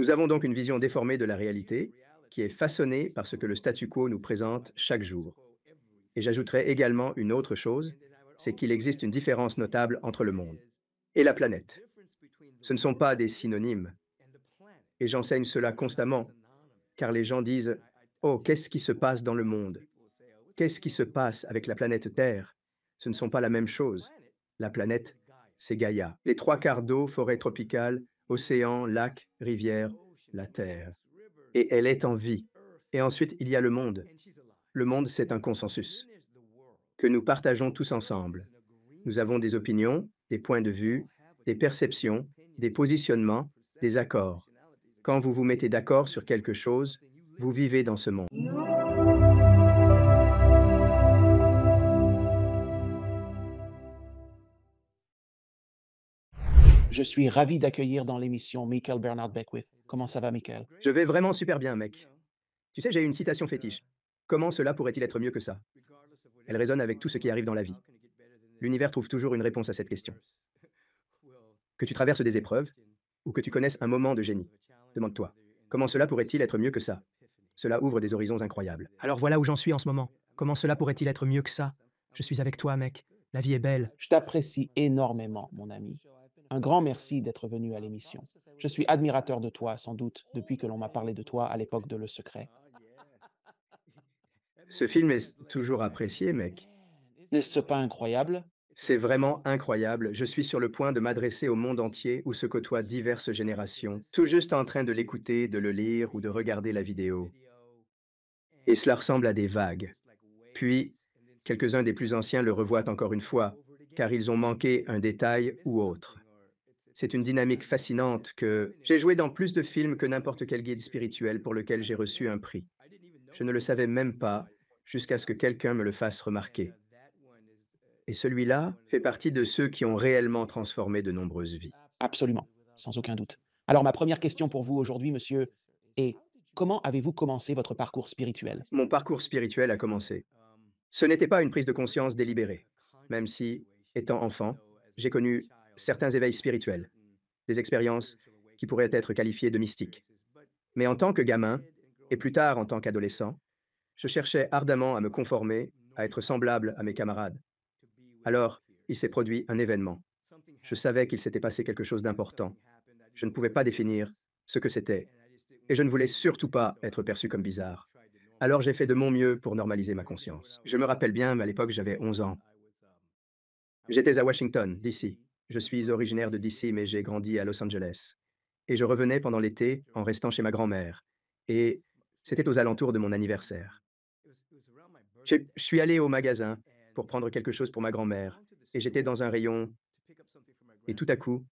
Nous avons donc une vision déformée de la réalité qui est façonnée par ce que le statu quo nous présente chaque jour. Et j'ajouterais également une autre chose, c'est qu'il existe une différence notable entre le monde et la planète. Ce ne sont pas des synonymes, et j'enseigne cela constamment, car les gens disent: «Oh, qu'est-ce qui se passe dans le monde? Qu'est-ce qui se passe avec la planète Terre?» Ce ne sont pas la même chose. La planète, c'est Gaïa. Les trois quarts d'eau, forêt tropicale, océan, lac, rivière, la Terre. Et elle est en vie. Et ensuite, il y a le monde. Le monde, c'est un consensus que nous partageons tous ensemble. Nous avons des opinions, des points de vue, des perceptions, des positionnements, des accords. Quand vous vous mettez d'accord sur quelque chose, vous vivez dans ce monde. Je suis ravi d'accueillir dans l'émission Michael Bernard Beckwith. Comment ça va, Michael? Je vais vraiment super bien, mec. Tu sais, j'ai une citation fétiche. Comment cela pourrait-il être mieux que ça? Elle résonne avec tout ce qui arrive dans la vie. L'univers trouve toujours une réponse à cette question. Que tu traverses des épreuves ou que tu connaisses un moment de génie, demande-toi, comment cela pourrait-il être mieux que ça? Cela ouvre des horizons incroyables. Alors voilà où j'en suis en ce moment. Comment cela pourrait-il être mieux que ça? Je suis avec toi, mec. La vie est belle. Je t'apprécie énormément, mon ami. Un grand merci d'être venu à l'émission. Je suis admirateur de toi, sans doute, depuis que l'on m'a parlé de toi à l'époque de Le Secret. Ce film est toujours apprécié, mec. N'est-ce pas incroyable? C'est vraiment incroyable. Je suis sur le point de m'adresser au monde entier où se côtoient diverses générations, tout juste en train de l'écouter, de le lire ou de regarder la vidéo. Et cela ressemble à des vagues. Puis, quelques-uns des plus anciens le revoient encore une fois, car ils ont manqué un détail ou autre. C'est une dynamique fascinante que j'ai joué dans plus de films que n'importe quel guide spirituel pour lequel j'ai reçu un prix. Je ne le savais même pas jusqu'à ce que quelqu'un me le fasse remarquer. Et celui-là fait partie de ceux qui ont réellement transformé de nombreuses vies. Absolument, sans aucun doute. Alors, ma première question pour vous aujourd'hui, monsieur, est comment avez-vous commencé votre parcours spirituel? Mon parcours spirituel a commencé. Ce n'était pas une prise de conscience délibérée, même si, étant enfant, j'ai connu certains éveils spirituels, des expériences qui pourraient être qualifiées de mystiques. Mais en tant que gamin, et plus tard en tant qu'adolescent, je cherchais ardemment à me conformer, à être semblable à mes camarades. Alors, il s'est produit un événement. Je savais qu'il s'était passé quelque chose d'important. Je ne pouvais pas définir ce que c'était, et je ne voulais surtout pas être perçu comme bizarre. Alors j'ai fait de mon mieux pour normaliser ma conscience. Je me rappelle bien, mais à l'époque j'avais 11 ans. J'étais à Washington, D.C. Je suis originaire de D.C., mais j'ai grandi à Los Angeles. Et je revenais pendant l'été en restant chez ma grand-mère. Et c'était aux alentours de mon anniversaire. Je suis allé au magasin pour prendre quelque chose pour ma grand-mère. Et j'étais dans un rayon, et tout à coup,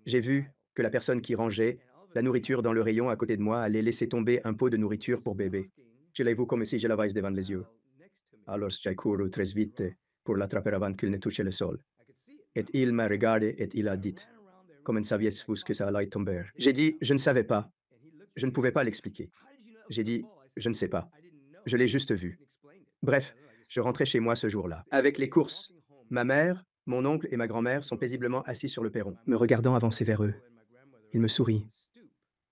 j'ai vu que la personne qui rangeait la nourriture dans le rayon à côté de moi allait laisser tomber un pot de nourriture pour bébé. Je l'ai vu comme si je l'avais devant les yeux. Alors j'ai couru très vite pour l'attraper avant qu'il ne touche le sol. Et il m'a regardé et il a dit: «Comment saviez-vous que ça allait tomber?» J'ai dit: «Je ne savais pas. Je ne pouvais pas l'expliquer». J'ai dit: «Je ne sais pas. Je l'ai juste vu». Bref, je rentrais chez moi ce jour-là, avec les courses. Ma mère, mon oncle et ma grand-mère sont paisiblement assis sur le perron, me regardant avancer vers eux. Ils me sourient,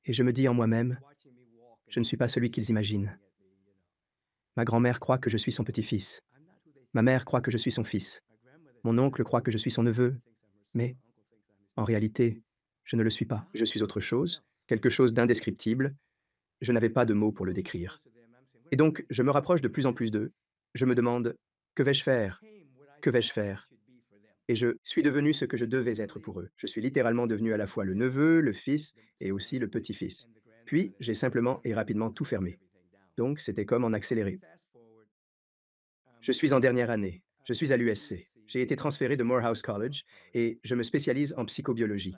et je me dis en moi-même: «Je ne suis pas celui qu'ils imaginent». Ma grand-mère croit que je suis son petit-fils. Ma mère croit que je suis son fils. Mon oncle croit que je suis son neveu. Mais, en réalité, je ne le suis pas. Je suis autre chose, quelque chose d'indescriptible. Je n'avais pas de mots pour le décrire. Et donc, je me rapproche de plus en plus d'eux. Je me demande: que vais-je faire? Que vais-je faire? Et je suis devenu ce que je devais être pour eux. Je suis littéralement devenu à la fois le neveu, le fils et aussi le petit-fils. Puis, j'ai simplement et rapidement tout fermé. Donc, c'était comme en accéléré. Je suis en dernière année. Je suis à l'USC. J'ai été transféré de Morehouse College et je me spécialise en psychobiologie.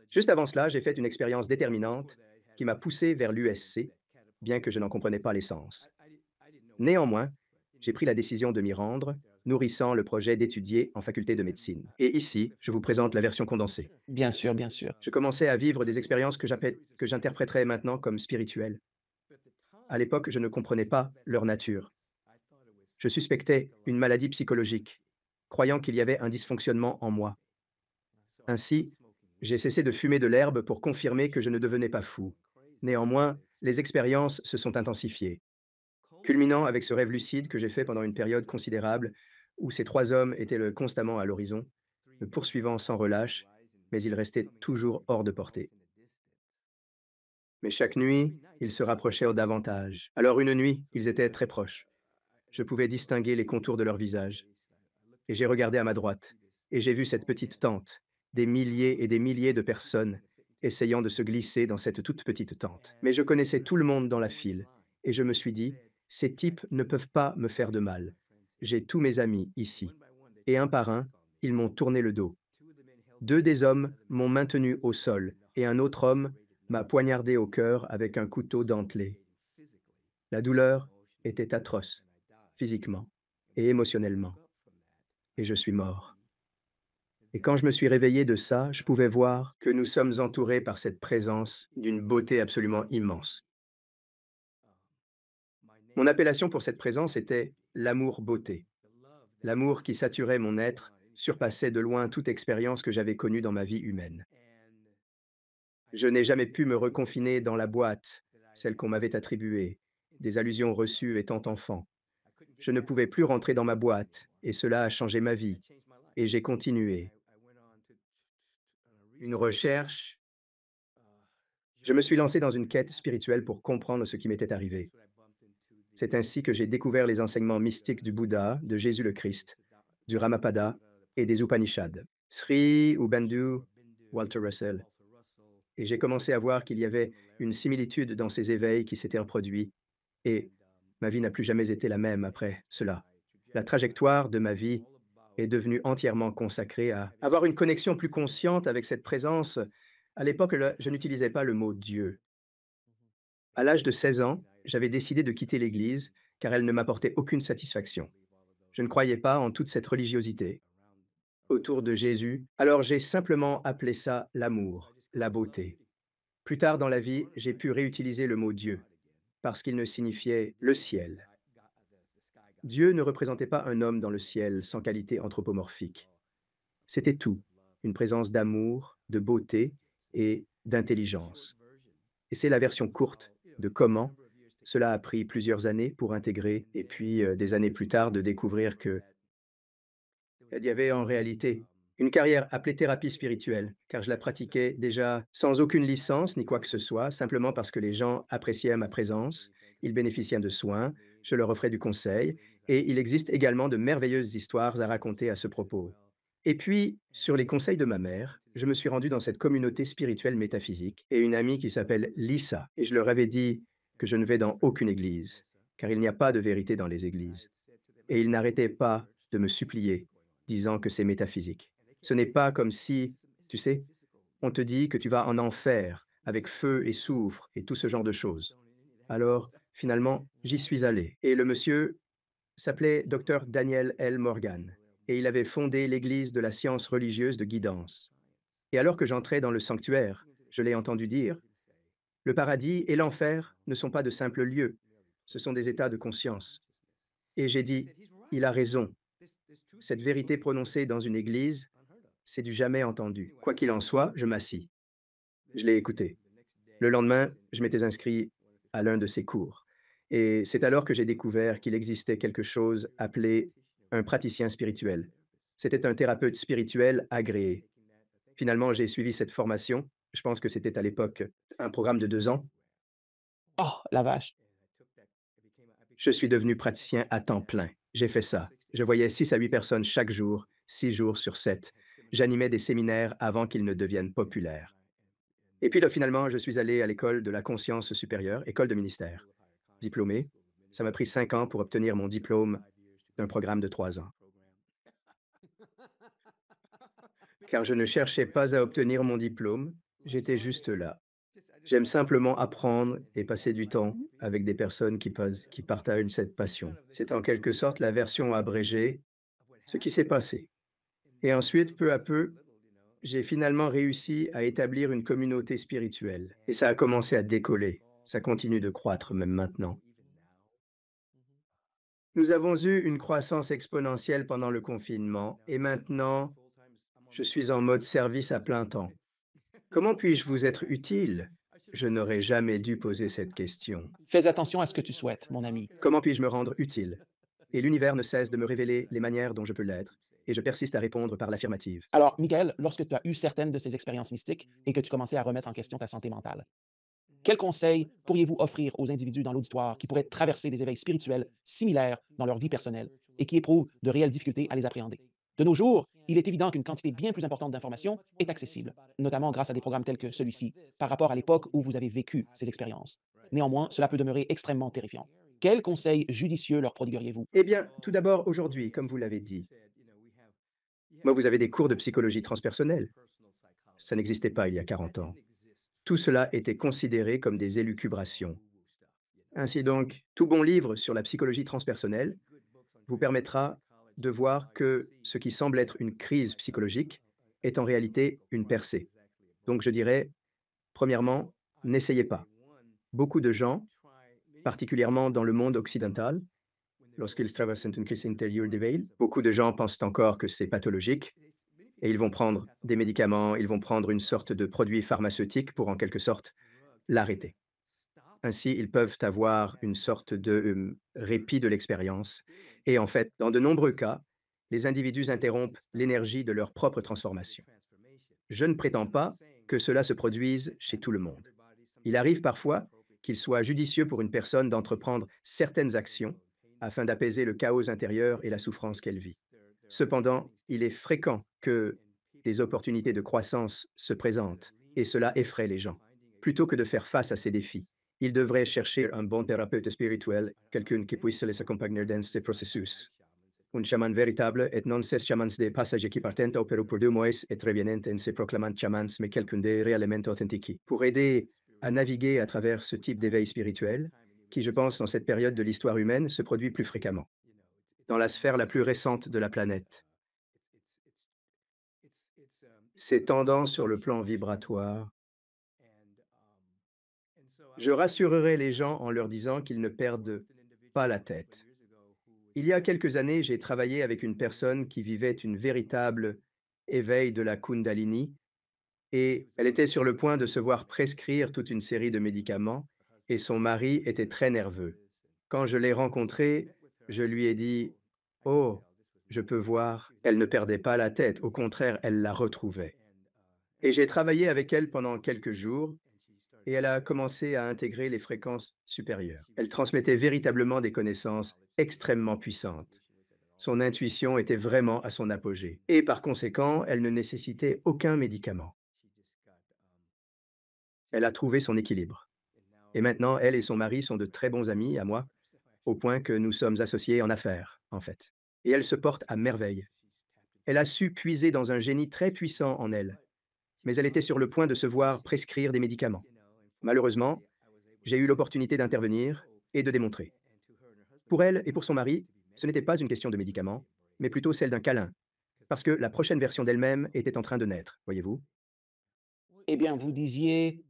Juste avant cela, j'ai fait une expérience déterminante qui m'a poussé vers l'USC, bien que je n'en comprenais pas l'essence. Néanmoins, j'ai pris la décision de m'y rendre, nourrissant le projet d'étudier en faculté de médecine. Et ici, je vous présente la version condensée. Bien sûr, bien sûr. Je commençais à vivre des expériences que j'interpréterais maintenant comme spirituelles. À l'époque, je ne comprenais pas leur nature. Je suspectais une maladie psychologique, croyant qu'il y avait un dysfonctionnement en moi. Ainsi, j'ai cessé de fumer de l'herbe pour confirmer que je ne devenais pas fou. Néanmoins, les expériences se sont intensifiées, culminant avec ce rêve lucide que j'ai fait pendant une période considérable où ces trois hommes étaient constamment à l'horizon, me poursuivant sans relâche, mais ils restaient toujours hors de portée. Mais chaque nuit, ils se rapprochaient davantage. Alors une nuit, ils étaient très proches. Je pouvais distinguer les contours de leur visage. Et j'ai regardé à ma droite, et j'ai vu cette petite tente, des milliers et des milliers de personnes essayant de se glisser dans cette toute petite tente. Mais je connaissais tout le monde dans la file, et je me suis dit, ces types ne peuvent pas me faire de mal. J'ai tous mes amis ici. Et un par un, ils m'ont tourné le dos. Deux des hommes m'ont maintenu au sol, et un autre homme m'a poignardé au cœur avec un couteau dentelé. La douleur était atroce, physiquement et émotionnellement, et je suis mort. Et quand je me suis réveillé de ça, je pouvais voir que nous sommes entourés par cette présence d'une beauté absolument immense. Mon appellation pour cette présence était l'amour-beauté. L'amour qui saturait mon être surpassait de loin toute expérience que j'avais connue dans ma vie humaine. Je n'ai jamais pu me reconfiner dans la boîte, celle qu'on m'avait attribuée, des allusions reçues étant enfant. Je ne pouvais plus rentrer dans ma boîte, et cela a changé ma vie. Et j'ai continué. Une recherche. Je me suis lancé dans une quête spirituelle pour comprendre ce qui m'était arrivé. C'est ainsi que j'ai découvert les enseignements mystiques du Bouddha, de Jésus le Christ, du Ramapada et des Upanishads. Sri Aurobindo, Walter Russell. Et j'ai commencé à voir qu'il y avait une similitude dans ces éveils qui s'étaient reproduits, et ma vie n'a plus jamais été la même après cela. La trajectoire de ma vie est devenue entièrement consacrée à avoir une connexion plus consciente avec cette présence. À l'époque, je n'utilisais pas le mot Dieu. À l'âge de 16 ans, j'avais décidé de quitter l'Église car elle ne m'apportait aucune satisfaction. Je ne croyais pas en toute cette religiosité autour de Jésus, alors j'ai simplement appelé ça l'amour, la beauté. Plus tard dans la vie, j'ai pu réutiliser le mot Dieu parce qu'il ne signifiait le ciel. Dieu ne représentait pas un homme dans le ciel sans qualité anthropomorphique. C'était tout, une présence d'amour, de beauté et d'intelligence. Et c'est la version courte de comment cela a pris plusieurs années pour intégrer et puis des années plus tard de découvrir que il y avait en réalité une carrière appelée thérapie spirituelle, car je la pratiquais déjà sans aucune licence ni quoi que ce soit, simplement parce que les gens appréciaient ma présence, ils bénéficiaient de soins, je leur offrais du conseil, et il existe également de merveilleuses histoires à raconter à ce propos. Et puis, sur les conseils de ma mère, je me suis rendu dans cette communauté spirituelle métaphysique et une amie qui s'appelle Lisa, et je leur avais dit que je ne vais dans aucune église, car il n'y a pas de vérité dans les églises. Et ils n'arrêtaient pas de me supplier, disant que c'est métaphysique. Ce n'est pas comme si, tu sais, on te dit que tu vas en enfer avec feu et soufre et tout ce genre de choses. Alors, finalement, j'y suis allé. Et le monsieur s'appelait Dr Daniel L. Morgan, et il avait fondé l'Église de la science religieuse de guidance. Et alors que j'entrais dans le sanctuaire, je l'ai entendu dire, le paradis et l'enfer ne sont pas de simples lieux, ce sont des états de conscience. Et j'ai dit, il a raison. Cette vérité prononcée dans une église, c'est du jamais entendu. Quoi qu'il en soit, je m'assis. Je l'ai écouté. Le lendemain, je m'étais inscrit à l'un de ses cours. Et c'est alors que j'ai découvert qu'il existait quelque chose appelé un praticien spirituel. C'était un thérapeute spirituel agréé. Finalement, j'ai suivi cette formation. Je pense que c'était à l'époque un programme de 2 ans. Oh, la vache! Je suis devenu praticien à temps plein. J'ai fait ça. Je voyais 6 à 8 personnes chaque jour, 6 jours sur 7. J'animais des séminaires avant qu'ils ne deviennent populaires. Et puis là, finalement, je suis allé à l'école de la conscience supérieure, école de ministère. Diplômé, ça m'a pris 5 ans pour obtenir mon diplôme d'un programme de 3 ans. Car je ne cherchais pas à obtenir mon diplôme, j'étais juste là. J'aime simplement apprendre et passer du temps avec des personnes qui partagent cette passion. C'est en quelque sorte la version abrégée, ce qui s'est passé. Et ensuite, peu à peu, j'ai finalement réussi à établir une communauté spirituelle. Et ça a commencé à décoller. Ça continue de croître même maintenant. Nous avons eu une croissance exponentielle pendant le confinement et maintenant, je suis en mode service à plein temps. Comment puis-je vous être utile? Je n'aurais jamais dû poser cette question. Fais attention à ce que tu souhaites, mon ami. Comment puis-je me rendre utile? Et l'univers ne cesse de me révéler les manières dont je peux l'être, et je persiste à répondre par l'affirmative. Alors, Michael, lorsque tu as eu certaines de ces expériences mystiques et que tu commençais à remettre en question ta santé mentale, quels conseils pourriez-vous offrir aux individus dans l'auditoire qui pourraient traverser des éveils spirituels similaires dans leur vie personnelle et qui éprouvent de réelles difficultés à les appréhender? De nos jours, il est évident qu'une quantité bien plus importante d'informations est accessible, notamment grâce à des programmes tels que celui-ci, par rapport à l'époque où vous avez vécu ces expériences. Néanmoins, cela peut demeurer extrêmement terrifiant. Quels conseils judicieux leur prodigueriez-vous? Eh bien, tout d'abord, aujourd'hui, comme vous l'avez dit, moi, vous avez des cours de psychologie transpersonnelle. Ça n'existait pas il y a 40 ans. Tout cela était considéré comme des élucubrations. Ainsi donc, tout bon livre sur la psychologie transpersonnelle vous permettra de voir que ce qui semble être une crise psychologique est en réalité une percée. Donc je dirais, premièrement, n'essayez pas. Beaucoup de gens, particulièrement dans le monde occidental, lorsqu'ils traversent une crise intérieure d'éveil, beaucoup de gens pensent encore que c'est pathologique et ils vont prendre des médicaments, ils vont prendre une sorte de produit pharmaceutique pour en quelque sorte l'arrêter. Ainsi, ils peuvent avoir une sorte de répit de l'expérience. Et en fait, dans de nombreux cas, les individus interrompent l'énergie de leur propre transformation. Je ne prétends pas que cela se produise chez tout le monde. Il arrive parfois qu'il soit judicieux pour une personne d'entreprendre certaines actions afin d'apaiser le chaos intérieur et la souffrance qu'elle vit. Cependant, il est fréquent que des opportunités de croissance se présentent et cela effraie les gens. Plutôt que de faire face à ces défis, ils devraient chercher un bon thérapeute spirituel, quelqu'un qui puisse les accompagner dans ces processus. Un chaman véritable et non ces chamans de passage qui partent opéro pour 2 mois et reviennent en se proclamant chamans, mais quelqu'un de réellement authentique. Pour aider à naviguer à travers ce type d'éveil spirituel, qui, je pense, dans cette période de l'histoire humaine, se produit plus fréquemment, dans la sphère la plus récente de la planète. Ces tendances sur le plan vibratoire, je rassurerai les gens en leur disant qu'ils ne perdent pas la tête. Il y a quelques années, j'ai travaillé avec une personne qui vivait une véritable éveil de la Kundalini et elle était sur le point de se voir prescrire toute une série de médicaments et son mari était très nerveux. Quand je l'ai rencontrée, je lui ai dit: «Oh, je peux voir, elle ne perdait pas la tête, au contraire, elle la retrouvait». Et j'ai travaillé avec elle pendant quelques jours et elle a commencé à intégrer les fréquences supérieures. Elle transmettait véritablement des connaissances extrêmement puissantes. Son intuition était vraiment à son apogée et par conséquent, elle ne nécessitait aucun médicament. Elle a trouvé son équilibre. Et maintenant, elle et son mari sont de très bons amis à moi, au point que nous sommes associés en affaires, en fait. Et elle se porte à merveille. Elle a su puiser dans un génie très puissant en elle, mais elle était sur le point de se voir prescrire des médicaments. Malheureusement, j'ai eu l'opportunité d'intervenir et de démontrer. Pour elle et pour son mari, ce n'était pas une question de médicaments, mais plutôt celle d'un câlin, parce que la prochaine version d'elle-même était en train de naître, voyez-vous? Eh bien, vous disiez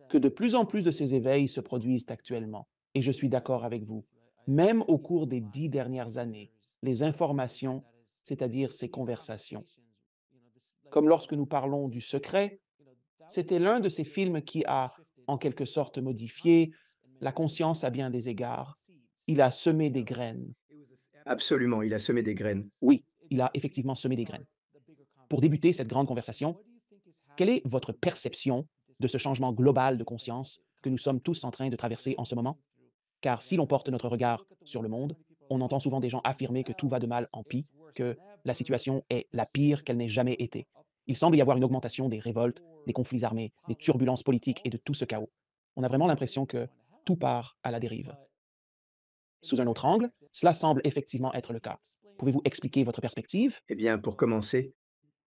que de plus en plus de ces éveils se produisent actuellement, et je suis d'accord avec vous. Même au cours des 10 dernières années, les informations, c'est-à-dire ces conversations, comme lorsque nous parlons du secret, c'était l'un de ces films qui a, en quelque sorte, modifié la conscience à bien des égards. Il a semé des graines. Absolument, il a semé des graines. Oui, il a effectivement semé des graines. Pour débuter cette grande conversation, quelle est votre perception de ce changement global de conscience que nous sommes tous en train de traverser en ce moment? Car si l'on porte notre regard sur le monde, on entend souvent des gens affirmer que tout va de mal en pis, que la situation est la pire qu'elle n'ait jamais été. Il semble y avoir une augmentation des révoltes, des conflits armés, des turbulences politiques et de tout ce chaos. On a vraiment l'impression que tout part à la dérive. Sous un autre angle, cela semble effectivement être le cas. Pouvez-vous expliquer votre perspective? Eh bien, pour commencer,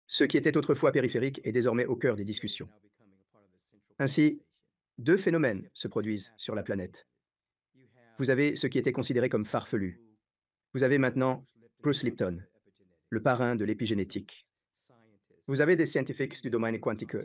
ce qui était autrefois périphérique est désormais au cœur des discussions. Ainsi, deux phénomènes se produisent sur la planète. Vous avez ce qui était considéré comme farfelu. Vous avez maintenant Bruce Lipton, le parrain de l'épigénétique. Vous avez des scientifiques du domaine quantique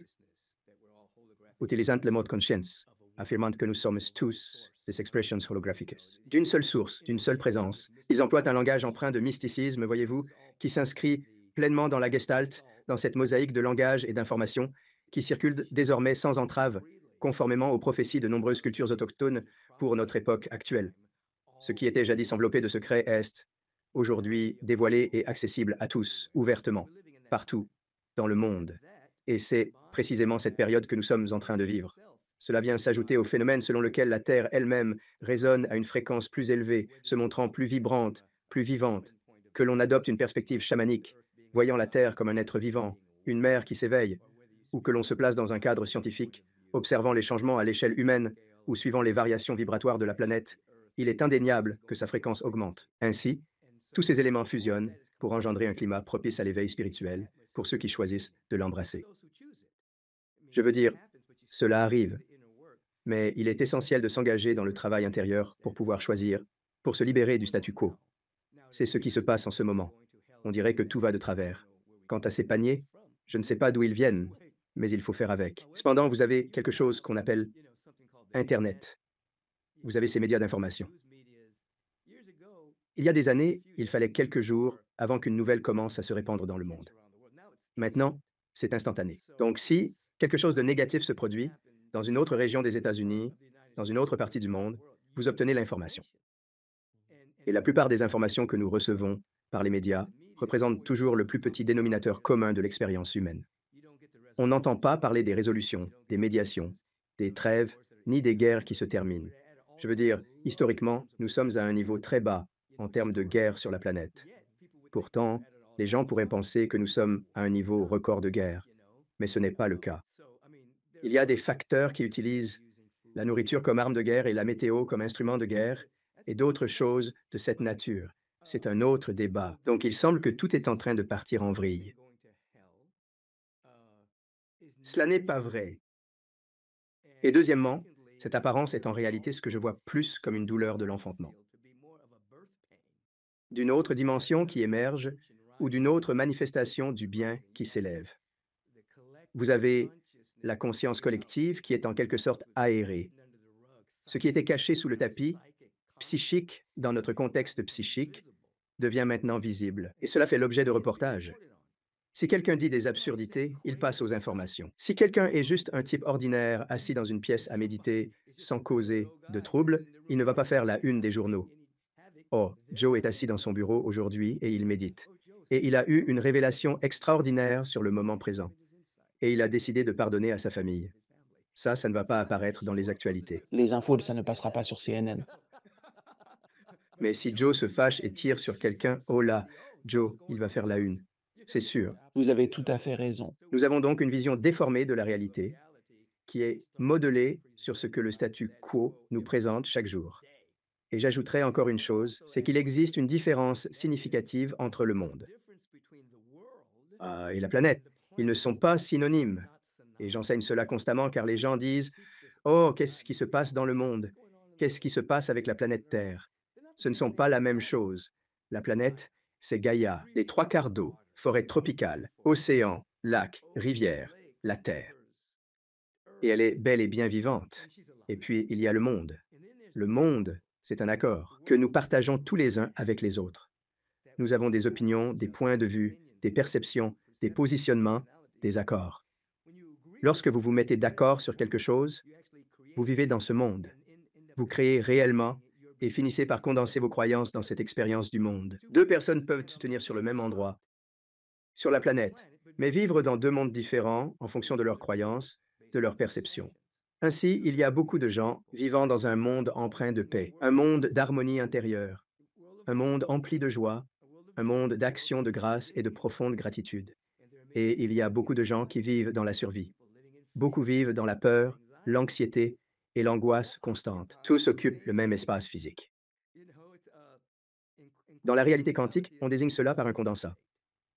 utilisant le mot conscience, affirmant que nous sommes tous des expressions holographiques. D'une seule source, d'une seule présence. Ils emploient un langage empreint de mysticisme, voyez-vous, qui s'inscrit pleinement dans la gestalt, dans cette mosaïque de langage et d'informations qui circulent désormais sans entrave conformément aux prophéties de nombreuses cultures autochtones pour notre époque actuelle. Ce qui était jadis enveloppé de secrets est aujourd'hui dévoilé et accessible à tous, ouvertement, partout, dans le monde. Et c'est précisément cette période que nous sommes en train de vivre. Cela vient s'ajouter au phénomène selon lequel la Terre elle-même résonne à une fréquence plus élevée, se montrant plus vibrante, plus vivante, que l'on adopte une perspective chamanique, voyant la Terre comme un être vivant, une mère qui s'éveille, ou que l'on se place dans un cadre scientifique, observant les changements à l'échelle humaine ou suivant les variations vibratoires de la planète, il est indéniable que sa fréquence augmente. Ainsi, tous ces éléments fusionnent pour engendrer un climat propice à l'éveil spirituel pour ceux qui choisissent de l'embrasser. Je veux dire, cela arrive, mais il est essentiel de s'engager dans le travail intérieur pour pouvoir choisir, pour se libérer du statu quo. C'est ce qui se passe en ce moment. On dirait que tout va de travers. Quant à ces paniers, je ne sais pas d'où ils viennent, mais il faut faire avec. Cependant, vous avez quelque chose qu'on appelle Internet. Vous avez ces médias d'information. Il y a des années, il fallait quelques jours avant qu'une nouvelle commence à se répandre dans le monde. Maintenant, c'est instantané. Donc si quelque chose de négatif se produit dans une autre région des États-Unis, dans une autre partie du monde, vous obtenez l'information. Et la plupart des informations que nous recevons par les médias représentent toujours le plus petit dénominateur commun de l'expérience humaine. On n'entend pas parler des résolutions, des médiations, des trêves, ni des guerres qui se terminent. Je veux dire, historiquement, nous sommes à un niveau très bas en termes de guerre sur la planète. Pourtant, les gens pourraient penser que nous sommes à un niveau record de guerre, mais ce n'est pas le cas. Il y a des facteurs qui utilisent la nourriture comme arme de guerre et la météo comme instrument de guerre, et d'autres choses de cette nature. C'est un autre débat. Donc il semble que tout est en train de partir en vrille. Cela n'est pas vrai. Et deuxièmement, cette apparence est en réalité ce que je vois plus comme une douleur de l'enfantement, d'une autre dimension qui émerge ou d'une autre manifestation du bien qui s'élève. Vous avez la conscience collective qui est en quelque sorte aérée. Ce qui était caché sous le tapis, psychique dans notre contexte psychique, devient maintenant visible. Et cela fait l'objet de reportages. Si quelqu'un dit des absurdités, il passe aux informations. Si quelqu'un est juste un type ordinaire assis dans une pièce à méditer sans causer de trouble, il ne va pas faire la une des journaux. Oh, Joe est assis dans son bureau aujourd'hui et il médite. Et il a eu une révélation extraordinaire sur le moment présent. Et il a décidé de pardonner à sa famille. Ça ne va pas apparaître dans les actualités. Les infos, ça ne passera pas sur CNN. Mais si Joe se fâche et tire sur quelqu'un, oh là, Joe, il va faire la une. C'est sûr. Vous avez tout à fait raison. Nous avons donc une vision déformée de la réalité qui est modelée sur ce que le statu quo nous présente chaque jour. Et j'ajouterai encore une chose, c'est qu'il existe une différence significative entre le monde et la planète. Ils ne sont pas synonymes. Et j'enseigne cela constamment car les gens disent: «Oh, qu'est-ce qui se passe dans le monde? Qu'est-ce qui se passe avec la planète Terre?» Ce ne sont pas la même chose. La planète, c'est Gaïa, les trois quarts d'eau, forêt tropicale, océan, lac, rivière, la Terre. Et elle est belle et bien vivante. Et puis, il y a le monde. Le monde, c'est un accord que nous partageons tous les uns avec les autres. Nous avons des opinions, des points de vue, des perceptions, des positionnements, des accords. Lorsque vous vous mettez d'accord sur quelque chose, vous vivez dans ce monde. Vous créez réellement et finissez par condenser vos croyances dans cette expérience du monde. Deux personnes peuvent se tenir sur le même endroit, sur la planète, mais vivre dans deux mondes différents en fonction de leurs croyances, de leurs perceptions. Ainsi, il y a beaucoup de gens vivant dans un monde empreint de paix, un monde d'harmonie intérieure, un monde empli de joie, un monde d'action de grâce et de profonde gratitude. Et il y a beaucoup de gens qui vivent dans la survie. Beaucoup vivent dans la peur, l'anxiété et l'angoisse constante. Tous occupent le même espace physique. Dans la réalité quantique, on désigne cela par un condensat.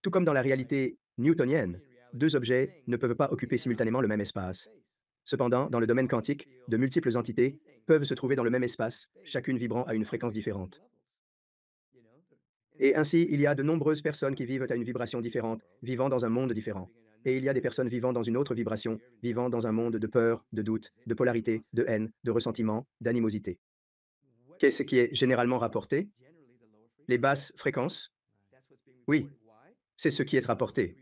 Tout comme dans la réalité newtonienne, deux objets ne peuvent pas occuper simultanément le même espace. Cependant, dans le domaine quantique, de multiples entités peuvent se trouver dans le même espace, chacune vibrant à une fréquence différente. Et ainsi, il y a de nombreuses personnes qui vivent à une vibration différente, vivant dans un monde différent. Et il y a des personnes vivant dans une autre vibration, vivant dans un monde de peur, de doute, de polarité, de haine, de ressentiment, d'animosité. Qu'est-ce qui est généralement rapporté? Les basses fréquences? Oui, c'est ce qui est rapporté.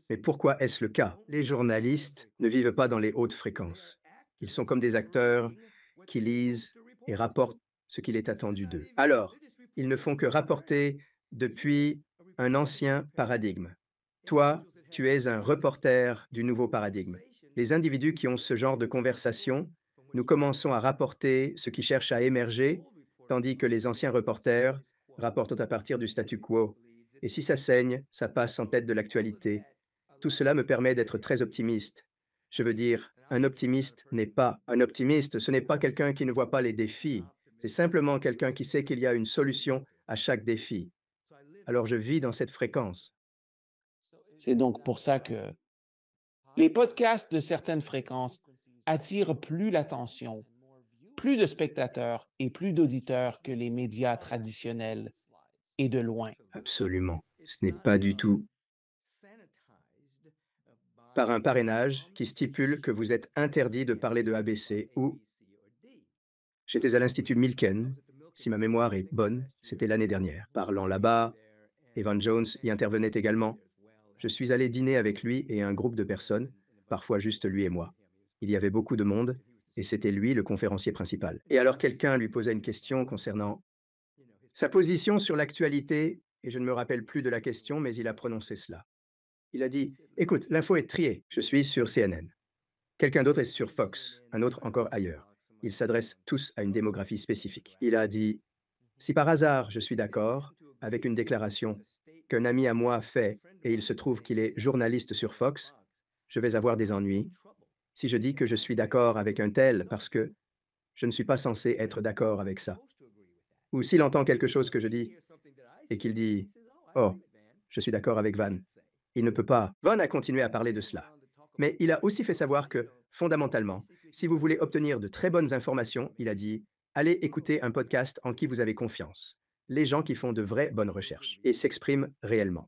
Mais pourquoi est-ce le cas? Les journalistes ne vivent pas dans les hautes fréquences. Ils sont comme des acteurs qui lisent et rapportent ce qu'il est attendu d'eux. Alors, ils ne font que rapporter depuis un ancien paradigme. Toi, tu es un reporter du nouveau paradigme. Les individus qui ont ce genre de conversation, nous commençons à rapporter ce qui cherche à émerger, tandis que les anciens reporters rapportent à partir du statu quo. Et si ça saigne, ça passe en tête de l'actualité. Tout cela me permet d'être très optimiste. Je veux dire, un optimiste n'est pas un optimiste, ce n'est pas quelqu'un qui ne voit pas les défis, c'est simplement quelqu'un qui sait qu'il y a une solution à chaque défi. Alors je vis dans cette fréquence. C'est donc pour ça que les podcasts de certaines fréquences attirent plus l'attention, plus de spectateurs et plus d'auditeurs que les médias traditionnels, et de loin. Absolument. Ce n'est pas du tout par un parrainage qui stipule que vous êtes interdit de parler de ABC ou j'étais à l'Institut Milken, si ma mémoire est bonne, c'était l'année dernière. Parlant là-bas, Evan Jones y intervenait également. Je suis allé dîner avec lui et un groupe de personnes, parfois juste lui et moi. Il y avait beaucoup de monde, et c'était lui le conférencier principal. Et alors quelqu'un lui posa une question concernant sa position sur l'actualité, et je ne me rappelle plus de la question, mais il a prononcé cela. Il a dit, écoute, l'info est triée, je suis sur CNN. Quelqu'un d'autre est sur Fox, un autre encore ailleurs. Ils s'adressent tous à une démographie spécifique. Il a dit, si par hasard je suis d'accord avec une déclaration qu'un ami à moi fait et il se trouve qu'il est journaliste sur Fox, je vais avoir des ennuis si je dis que je suis d'accord avec un tel parce que je ne suis pas censé être d'accord avec ça. Ou s'il entend quelque chose que je dis et qu'il dit oh, je suis d'accord avec Van. Il ne peut pas. Van a continué à parler de cela. Mais il a aussi fait savoir que, fondamentalement, si vous voulez obtenir de très bonnes informations, il a dit, allez écouter un podcast en qui vous avez confiance. Les gens qui font de vraies bonnes recherches et s'expriment réellement.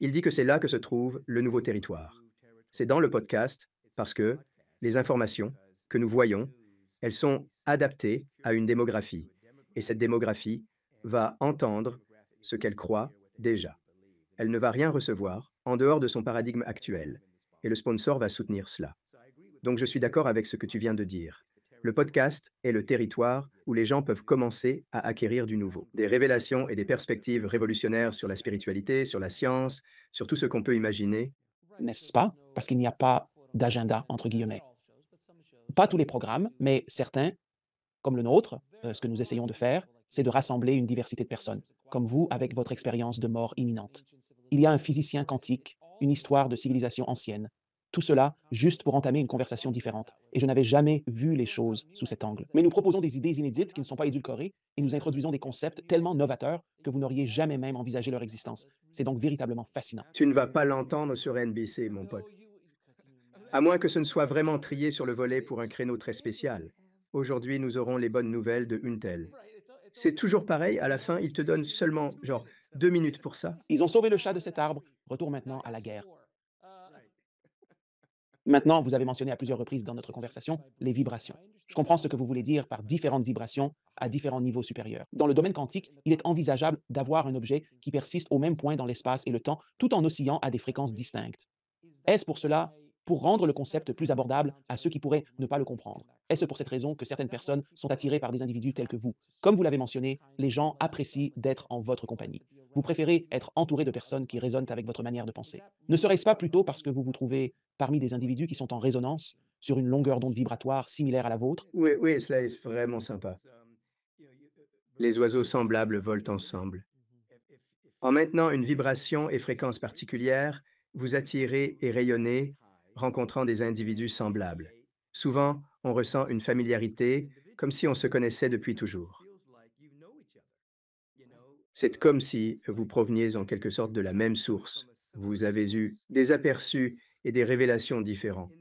Il dit que c'est là que se trouve le nouveau territoire. C'est dans le podcast parce que les informations que nous voyons, elles sont adaptées à une démographie. Et cette démographie va entendre ce qu'elle croit déjà. Elle ne va rien recevoir en dehors de son paradigme actuel. Et le sponsor va soutenir cela. Donc je suis d'accord avec ce que tu viens de dire. Le podcast est le territoire où les gens peuvent commencer à acquérir du nouveau. Des révélations et des perspectives révolutionnaires sur la spiritualité, sur la science, sur tout ce qu'on peut imaginer. N'est-ce pas? Parce qu'il n'y a pas d'agenda, entre guillemets. Pas tous les programmes, mais certains, comme le nôtre, ce que nous essayons de faire, c'est de rassembler une diversité de personnes, comme vous avec votre expérience de mort imminente. Il y a un physicien quantique, une histoire de civilisation ancienne. Tout cela juste pour entamer une conversation différente. Et je n'avais jamais vu les choses sous cet angle. Mais nous proposons des idées inédites qui ne sont pas édulcorées et nous introduisons des concepts tellement novateurs que vous n'auriez jamais même envisagé leur existence. C'est donc véritablement fascinant. Tu ne vas pas l'entendre sur NBC, mon pote. À moins que ce ne soit vraiment trié sur le volet pour un créneau très spécial. Aujourd'hui, nous aurons les bonnes nouvelles de Untel. C'est toujours pareil, à la fin, ils te donnent seulement, genre, 2 minutes pour ça. Ils ont sauvé le chat de cet arbre. Retour maintenant à la guerre. Maintenant, vous avez mentionné à plusieurs reprises dans notre conversation les vibrations. Je comprends ce que vous voulez dire par différentes vibrations à différents niveaux supérieurs. Dans le domaine quantique, il est envisageable d'avoir un objet qui persiste au même point dans l'espace et le temps tout en oscillant à des fréquences distinctes. Est-ce pour cela, pour rendre le concept plus abordable à ceux qui pourraient ne pas le comprendre? Est-ce pour cette raison que certaines personnes sont attirées par des individus tels que vous? Comme vous l'avez mentionné, les gens apprécient d'être en votre compagnie. Vous préférez être entouré de personnes qui résonnent avec votre manière de penser. Ne serait-ce pas plutôt parce que vous vous trouvez parmi des individus qui sont en résonance sur une longueur d'onde vibratoire similaire à la vôtre? Oui, oui, cela est vraiment sympa. Les oiseaux semblables volent ensemble. En maintenant une vibration et fréquence particulière, vous attirez et rayonnez, rencontrant des individus semblables. Souvent, on ressent une familiarité, comme si on se connaissait depuis toujours. C'est comme si vous proveniez en quelque sorte de la même source. Vous avez eu des aperçus et des révélations différents.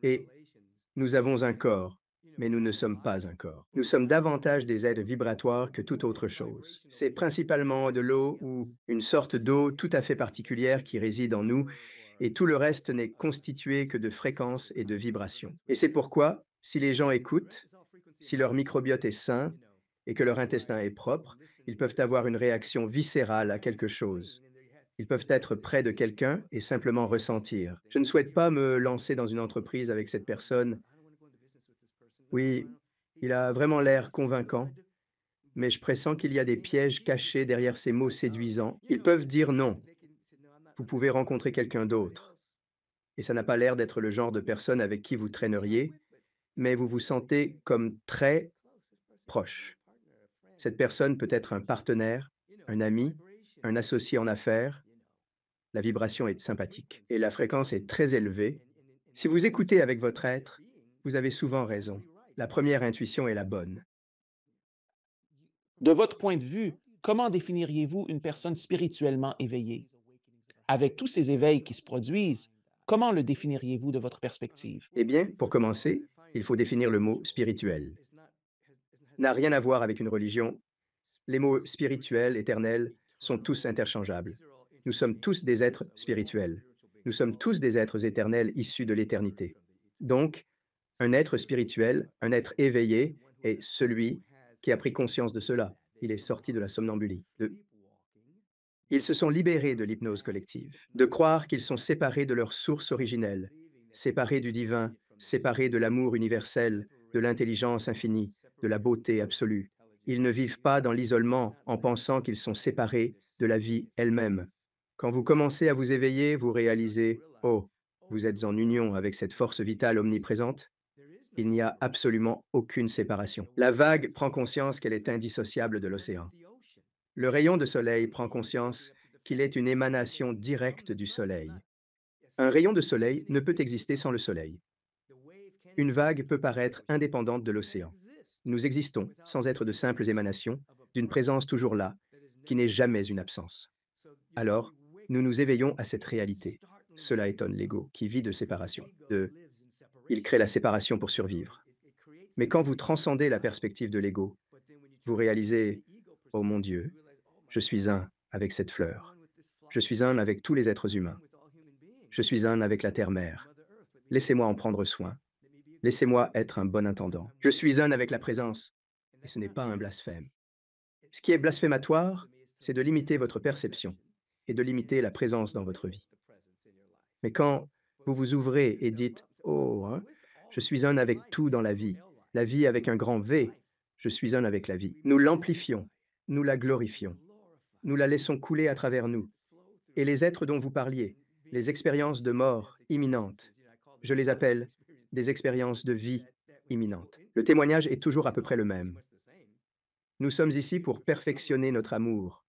Et nous avons un corps, mais nous ne sommes pas un corps. Nous sommes davantage des êtres vibratoires que toute autre chose. C'est principalement de l'eau ou une sorte d'eau tout à fait particulière qui réside en nous, et tout le reste n'est constitué que de fréquences et de vibrations. Et c'est pourquoi, si les gens écoutent, si leur microbiote est sain et que leur intestin est propre, ils peuvent avoir une réaction viscérale à quelque chose. Ils peuvent être près de quelqu'un et simplement ressentir. Je ne souhaite pas me lancer dans une entreprise avec cette personne Oui, il a vraiment l'air convaincant, mais je pressens qu'il y a des pièges cachés derrière ces mots séduisants. Ils peuvent dire non. Vous pouvez rencontrer quelqu'un d'autre. Et ça n'a pas l'air d'être le genre de personne avec qui vous traîneriez, mais vous vous sentez comme très proche. Cette personne peut être un partenaire, un ami, un associé en affaires. La vibration est sympathique et la fréquence est très élevée. Si vous écoutez avec votre être, vous avez souvent raison. La première intuition est la bonne. De votre point de vue, comment définiriez-vous une personne spirituellement éveillée? Avec tous ces éveils qui se produisent, comment le définiriez-vous de votre perspective? Eh bien, pour commencer, il faut définir le mot spirituel. N'a rien à voir avec une religion. Les mots spirituel, éternel sont tous interchangeables. Nous sommes tous des êtres spirituels. Nous sommes tous des êtres éternels issus de l'éternité. Donc, un être spirituel, un être éveillé, est celui qui a pris conscience de cela. Il est sorti de la somnambulie. Ils se sont libérés de l'hypnose collective, de croire qu'ils sont séparés de leur source originelle, séparés du divin, séparés de l'amour universel, de l'intelligence infinie, de la beauté absolue. Ils ne vivent pas dans l'isolement en pensant qu'ils sont séparés de la vie elle-même. Quand vous commencez à vous éveiller, vous réalisez, oh, vous êtes en union avec cette force vitale omniprésente. Il n'y a absolument aucune séparation. La vague prend conscience qu'elle est indissociable de l'océan. Le rayon de soleil prend conscience qu'il est une émanation directe du soleil. Un rayon de soleil ne peut exister sans le soleil. Une vague peut paraître indépendante de l'océan. Nous existons sans être de simples émanations d'une présence toujours là, qui n'est jamais une absence. Alors, nous nous éveillons à cette réalité. Cela étonne l'ego, qui vit de séparation. Il crée la séparation pour survivre. Mais quand vous transcendez la perspective de l'ego, vous réalisez, oh mon Dieu, je suis un avec cette fleur. Je suis un avec tous les êtres humains. Je suis un avec la terre-mère. Laissez-moi en prendre soin. Laissez-moi être un bon intendant. Je suis un avec la présence. Et ce n'est pas un blasphème. Ce qui est blasphématoire, c'est de limiter votre perception et de limiter la présence dans votre vie. Mais quand vous vous ouvrez et dites, oh, hein, je suis un avec tout dans la vie avec un grand V, je suis un avec la vie. Nous l'amplifions, nous la glorifions, nous la laissons couler à travers nous. Et les êtres dont vous parliez, les expériences de mort imminente, je les appelle des expériences de vie imminente. Le témoignage est toujours à peu près le même. Nous sommes ici pour perfectionner notre amour.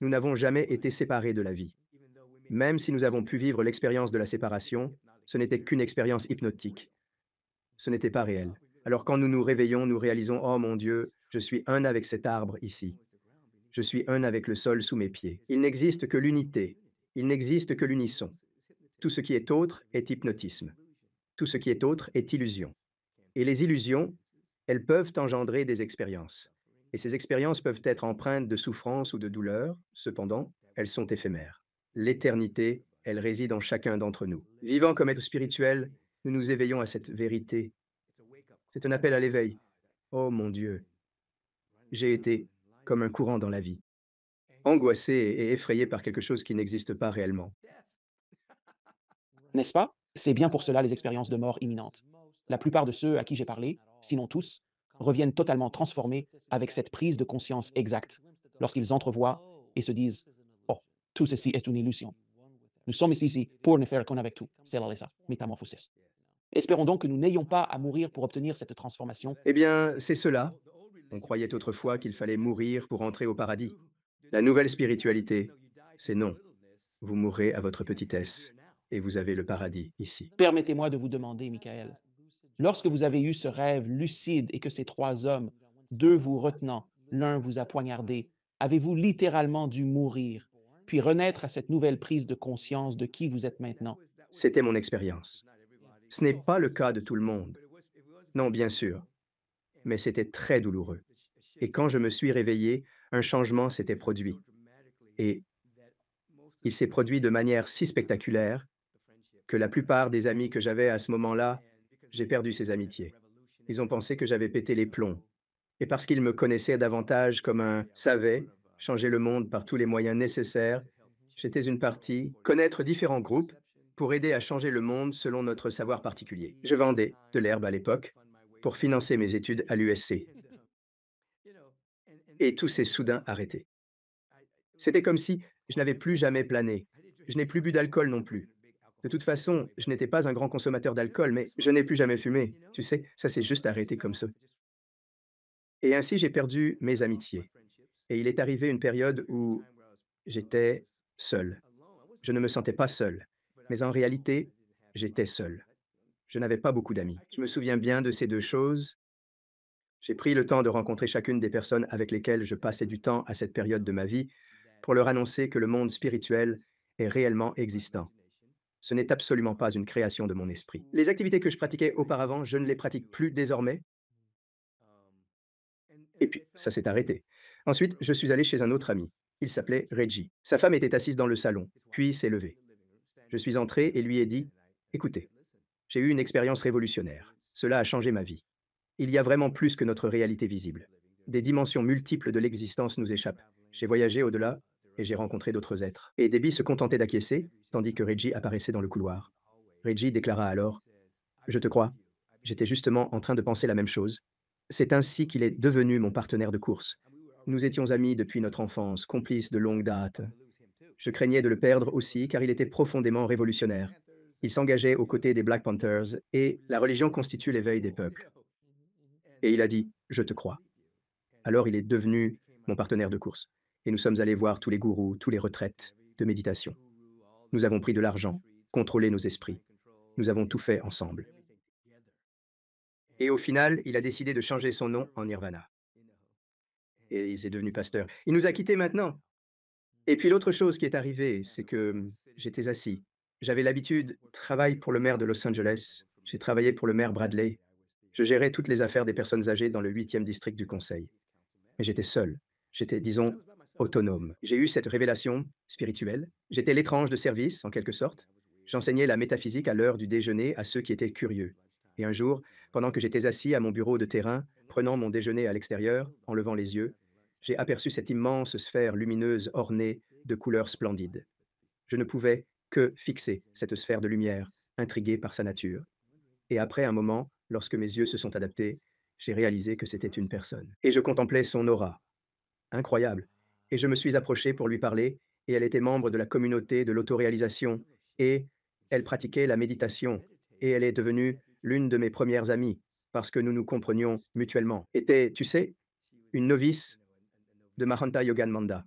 Nous n'avons jamais été séparés de la vie. Même si nous avons pu vivre l'expérience de la séparation, ce n'était qu'une expérience hypnotique. Ce n'était pas réel. Alors quand nous nous réveillons, nous réalisons, oh mon Dieu, je suis un avec cet arbre ici. Je suis un avec le sol sous mes pieds. Il n'existe que l'unité. Il n'existe que l'unisson. Tout ce qui est autre est hypnotisme. Tout ce qui est autre est illusion. Et les illusions, elles peuvent engendrer des expériences. Et ces expériences peuvent être empreintes de souffrance ou de douleur, cependant, elles sont éphémères. L'éternité, elle réside en chacun d'entre nous. Vivant comme être spirituel, nous nous éveillons à cette vérité. C'est un appel à l'éveil. Oh mon Dieu, j'ai été comme un courant dans la vie, angoissé et effrayé par quelque chose qui n'existe pas réellement. N'est-ce pas? C'est bien pour cela les expériences de mort imminente. La plupart de ceux à qui j'ai parlé, sinon tous, reviennent totalement transformés avec cette prise de conscience exacte, lorsqu'ils entrevoient et se disent: «Oh, tout ceci est une illusion. Nous sommes ici pour ne faire qu'un avec tout. C'est la métamorphosis». Espérons donc que nous n'ayons pas à mourir pour obtenir cette transformation. Eh bien, c'est cela. On croyait autrefois qu'il fallait mourir pour entrer au paradis. La nouvelle spiritualité, c'est non. Vous mourrez à votre petitesse et vous avez le paradis ici. Permettez-moi de vous demander, Michael, lorsque vous avez eu ce rêve lucide et que ces 3 hommes, 2 vous retenant, l'un vous a poignardé, avez-vous littéralement dû mourir, puis renaître à cette nouvelle prise de conscience de qui vous êtes maintenant? C'était mon expérience. Ce n'est pas le cas de tout le monde. Non, bien sûr, mais c'était très douloureux. Et quand je me suis réveillé, un changement s'était produit. Et il s'est produit de manière si spectaculaire que la plupart des amis que j'avais à ce moment-là, j'ai perdu ces amitiés. Ils ont pensé que j'avais pété les plombs. Et parce qu'ils me connaissaient davantage comme un savait changer le monde par tous les moyens nécessaires, j'étais une partie, connaître différents groupes pour aider à changer le monde selon notre savoir particulier. Je vendais de l'herbe à l'époque, pour financer mes études à l'USC. Et tout s'est soudain arrêté. C'était comme si je n'avais plus jamais plané. Je n'ai plus bu d'alcool non plus. De toute façon, je n'étais pas un grand consommateur d'alcool, mais je n'ai plus jamais fumé. Tu sais, ça s'est juste arrêté comme ça. Et ainsi, j'ai perdu mes amitiés. Et il est arrivé une période où j'étais seul. Je ne me sentais pas seul. Mais en réalité, j'étais seul. Je n'avais pas beaucoup d'amis. Je me souviens bien de ces deux choses. J'ai pris le temps de rencontrer chacune des personnes avec lesquelles je passais du temps à cette période de ma vie pour leur annoncer que le monde spirituel est réellement existant. Ce n'est absolument pas une création de mon esprit. Les activités que je pratiquais auparavant, je ne les pratique plus désormais, et puis ça s'est arrêté. Ensuite, je suis allé chez un autre ami. Il s'appelait Reggie. Sa femme était assise dans le salon, puis s'est levée. Je suis entré et lui ai dit, écoutez, j'ai eu une expérience révolutionnaire. Cela a changé ma vie. Il y a vraiment plus que notre réalité visible. Des dimensions multiples de l'existence nous échappent. J'ai voyagé au-delà et j'ai rencontré d'autres êtres. Et Debbie se contentait d'acquiescer, tandis que Reggie apparaissait dans le couloir. Reggie déclara alors, je te crois. J'étais justement en train de penser la même chose. C'est ainsi qu'il est devenu mon partenaire de course. Nous étions amis depuis notre enfance, complices de longue date. Je craignais de le perdre aussi car il était profondément révolutionnaire. Il s'engageait aux côtés des Black Panthers et la religion constitue l'éveil des peuples. Et il a dit, je te crois. Alors il est devenu mon partenaire de course. Et nous sommes allés voir tous les gourous, tous les retraites de méditation. Nous avons pris de l'argent, contrôlé nos esprits. Nous avons tout fait ensemble. Et au final, il a décidé de changer son nom en Nirvana. Et il est devenu pasteur. Il nous a quittés maintenant. Et puis l'autre chose qui est arrivée, c'est que j'étais assis. J'avais l'habitude, travaille pour le maire de Los Angeles. J'ai travaillé pour le maire Bradley. Je gérais toutes les affaires des personnes âgées dans le 8e district du conseil. Mais j'étais seul. J'étais, disons, autonome. J'ai eu cette révélation spirituelle. J'étais l'étrange de service, en quelque sorte. J'enseignais la métaphysique à l'heure du déjeuner à ceux qui étaient curieux. Et un jour, pendant que j'étais assis à mon bureau de terrain, prenant mon déjeuner à l'extérieur, en levant les yeux, j'ai aperçu cette immense sphère lumineuse ornée de couleurs splendides. Je ne pouvais que fixer cette sphère de lumière, intrigué par sa nature. Et après un moment, lorsque mes yeux se sont adaptés, j'ai réalisé que c'était une personne. Et je contemplais son aura, incroyable. Et je me suis approché pour lui parler, et elle était membre de la communauté de l'autoréalisation, et elle pratiquait la méditation, et elle est devenue l'une de mes premières amies, parce que nous nous comprenions mutuellement. Était, tu sais, une novice de Mahanta Yogananda.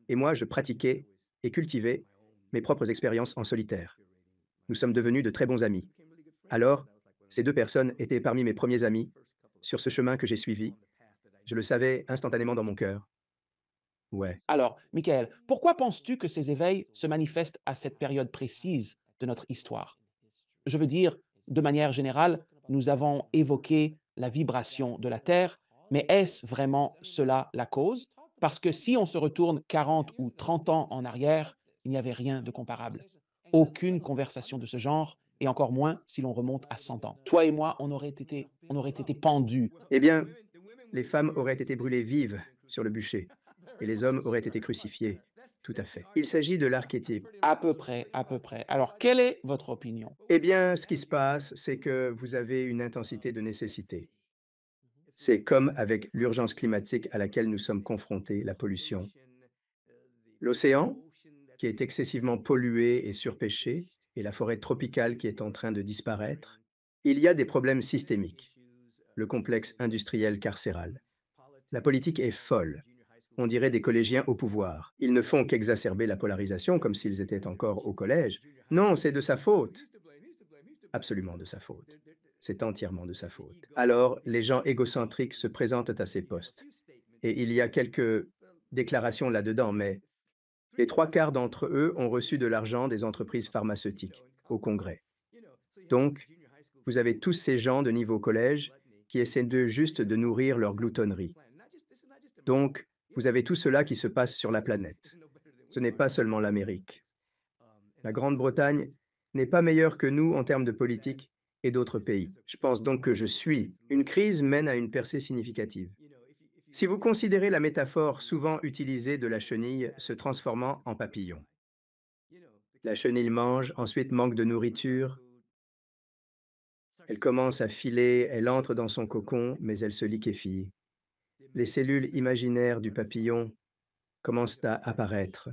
Et moi, je pratiquais et cultivais mes propres expériences en solitaire. Nous sommes devenus de très bons amis. Alors, ces deux personnes étaient parmi mes premiers amis sur ce chemin que j'ai suivi. Je le savais instantanément dans mon cœur. Ouais. Alors, Michael, pourquoi penses-tu que ces éveils se manifestent à cette période précise de notre histoire? Je veux dire, de manière générale, nous avons évoqué la vibration de la Terre, mais est-ce vraiment cela la cause? Parce que si on se retourne 40 ou 30 ans en arrière, il n'y avait rien de comparable. Aucune conversation de ce genre, et encore moins si l'on remonte à 100 ans. Toi et moi, on aurait été pendus. Eh bien, les femmes auraient été brûlées vives sur le bûcher, et les hommes auraient été crucifiés. Tout à fait. Il s'agit de l'archétype. À peu près, à peu près. Alors, quelle est votre opinion? Eh bien, ce qui se passe, c'est que vous avez une intensité de nécessité. C'est comme avec l'urgence climatique à laquelle nous sommes confrontés, la pollution. L'océan, qui est excessivement pollué et surpêché, et la forêt tropicale qui est en train de disparaître. Il y a des problèmes systémiques. Le complexe industriel carcéral. La politique est folle. On dirait des collégiens au pouvoir. Ils ne font qu'exacerber la polarisation comme s'ils étaient encore au collège. Non, c'est de sa faute. Absolument de sa faute. C'est entièrement de sa faute. Alors, les gens égocentriques se présentent à ces postes. Et il y a quelques déclarations là-dedans, mais les trois quarts d'entre eux ont reçu de l'argent des entreprises pharmaceutiques au Congrès. Donc, vous avez tous ces gens de niveau collège qui essaient de juste de nourrir leur gloutonnerie. Donc, vous avez tout cela qui se passe sur la planète. Ce n'est pas seulement l'Amérique. La Grande-Bretagne n'est pas meilleure que nous en termes de politique et d'autres pays. Je pense donc que je suis. Une crise mène à une percée significative. Si vous considérez la métaphore souvent utilisée de la chenille se transformant en papillon, la chenille mange, ensuite manque de nourriture, Elle commence à filer, elle entre dans son cocon, mais elle se liquéfie. Les cellules imaginaires du papillon commencent à apparaître.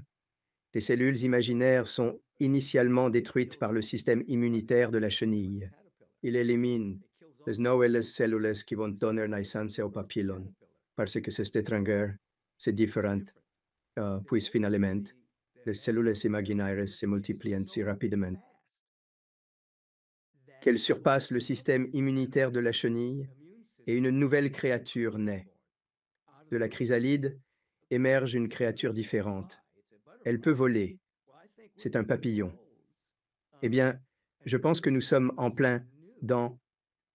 Les cellules imaginaires sont initialement détruites par le système immunitaire de la chenille. Il élimine les nouvelles cellules qui vont donner naissance au papillon, parce que c'est étranger, c'est différent, puis finalement, les cellules imaginaires se multiplient si rapidement qu'elles surpassent le système immunitaire de la chenille et une nouvelle créature naît. De la chrysalide émerge une créature différente. Elle peut voler. C'est un papillon. Eh bien, je pense que nous sommes en plein dans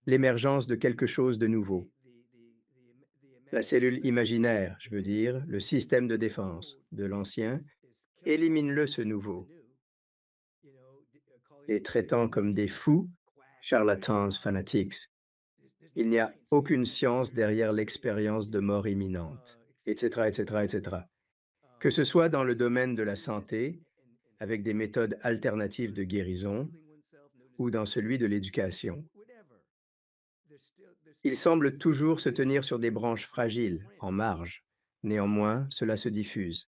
l'émergence de quelque chose de nouveau. La cellule imaginaire, je veux dire, le système de défense de l'ancien, élimine-le ce nouveau, les traitant comme des fous, charlatans fanatiques. Il n'y a aucune science derrière l'expérience de mort imminente, etc., etc., etc. Que ce soit dans le domaine de la santé, avec des méthodes alternatives de guérison, ou dans celui de l'éducation. Il semble toujours se tenir sur des branches fragiles, en marge. Néanmoins, cela se diffuse.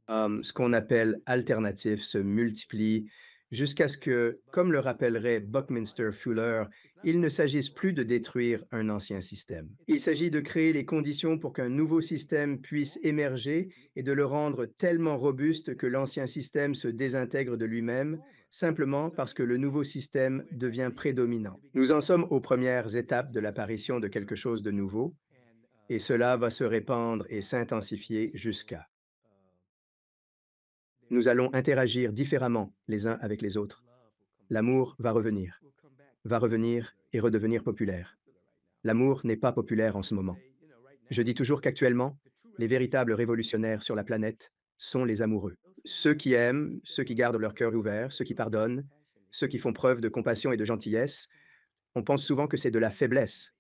Ce qu'on appelle alternatif se multiplie jusqu'à ce que, comme le rappellerait Buckminster Fuller, il ne s'agisse plus de détruire un ancien système. Il s'agit de créer les conditions pour qu'un nouveau système puisse émerger et de le rendre tellement robuste que l'ancien système se désintègre de lui-même, simplement parce que le nouveau système devient prédominant. Nous en sommes aux premières étapes de l'apparition de quelque chose de nouveau, et cela va se répandre et s'intensifier jusqu'à nous allons interagir différemment les uns avec les autres. L'amour va revenir et redevenir populaire. L'amour n'est pas populaire en ce moment. Je dis toujours qu'actuellement, les véritables révolutionnaires sur la planète sont les amoureux. Ceux qui aiment, ceux qui gardent leur cœur ouvert, ceux qui pardonnent, ceux qui font preuve de compassion et de gentillesse. On pense souvent que c'est de la faiblesse,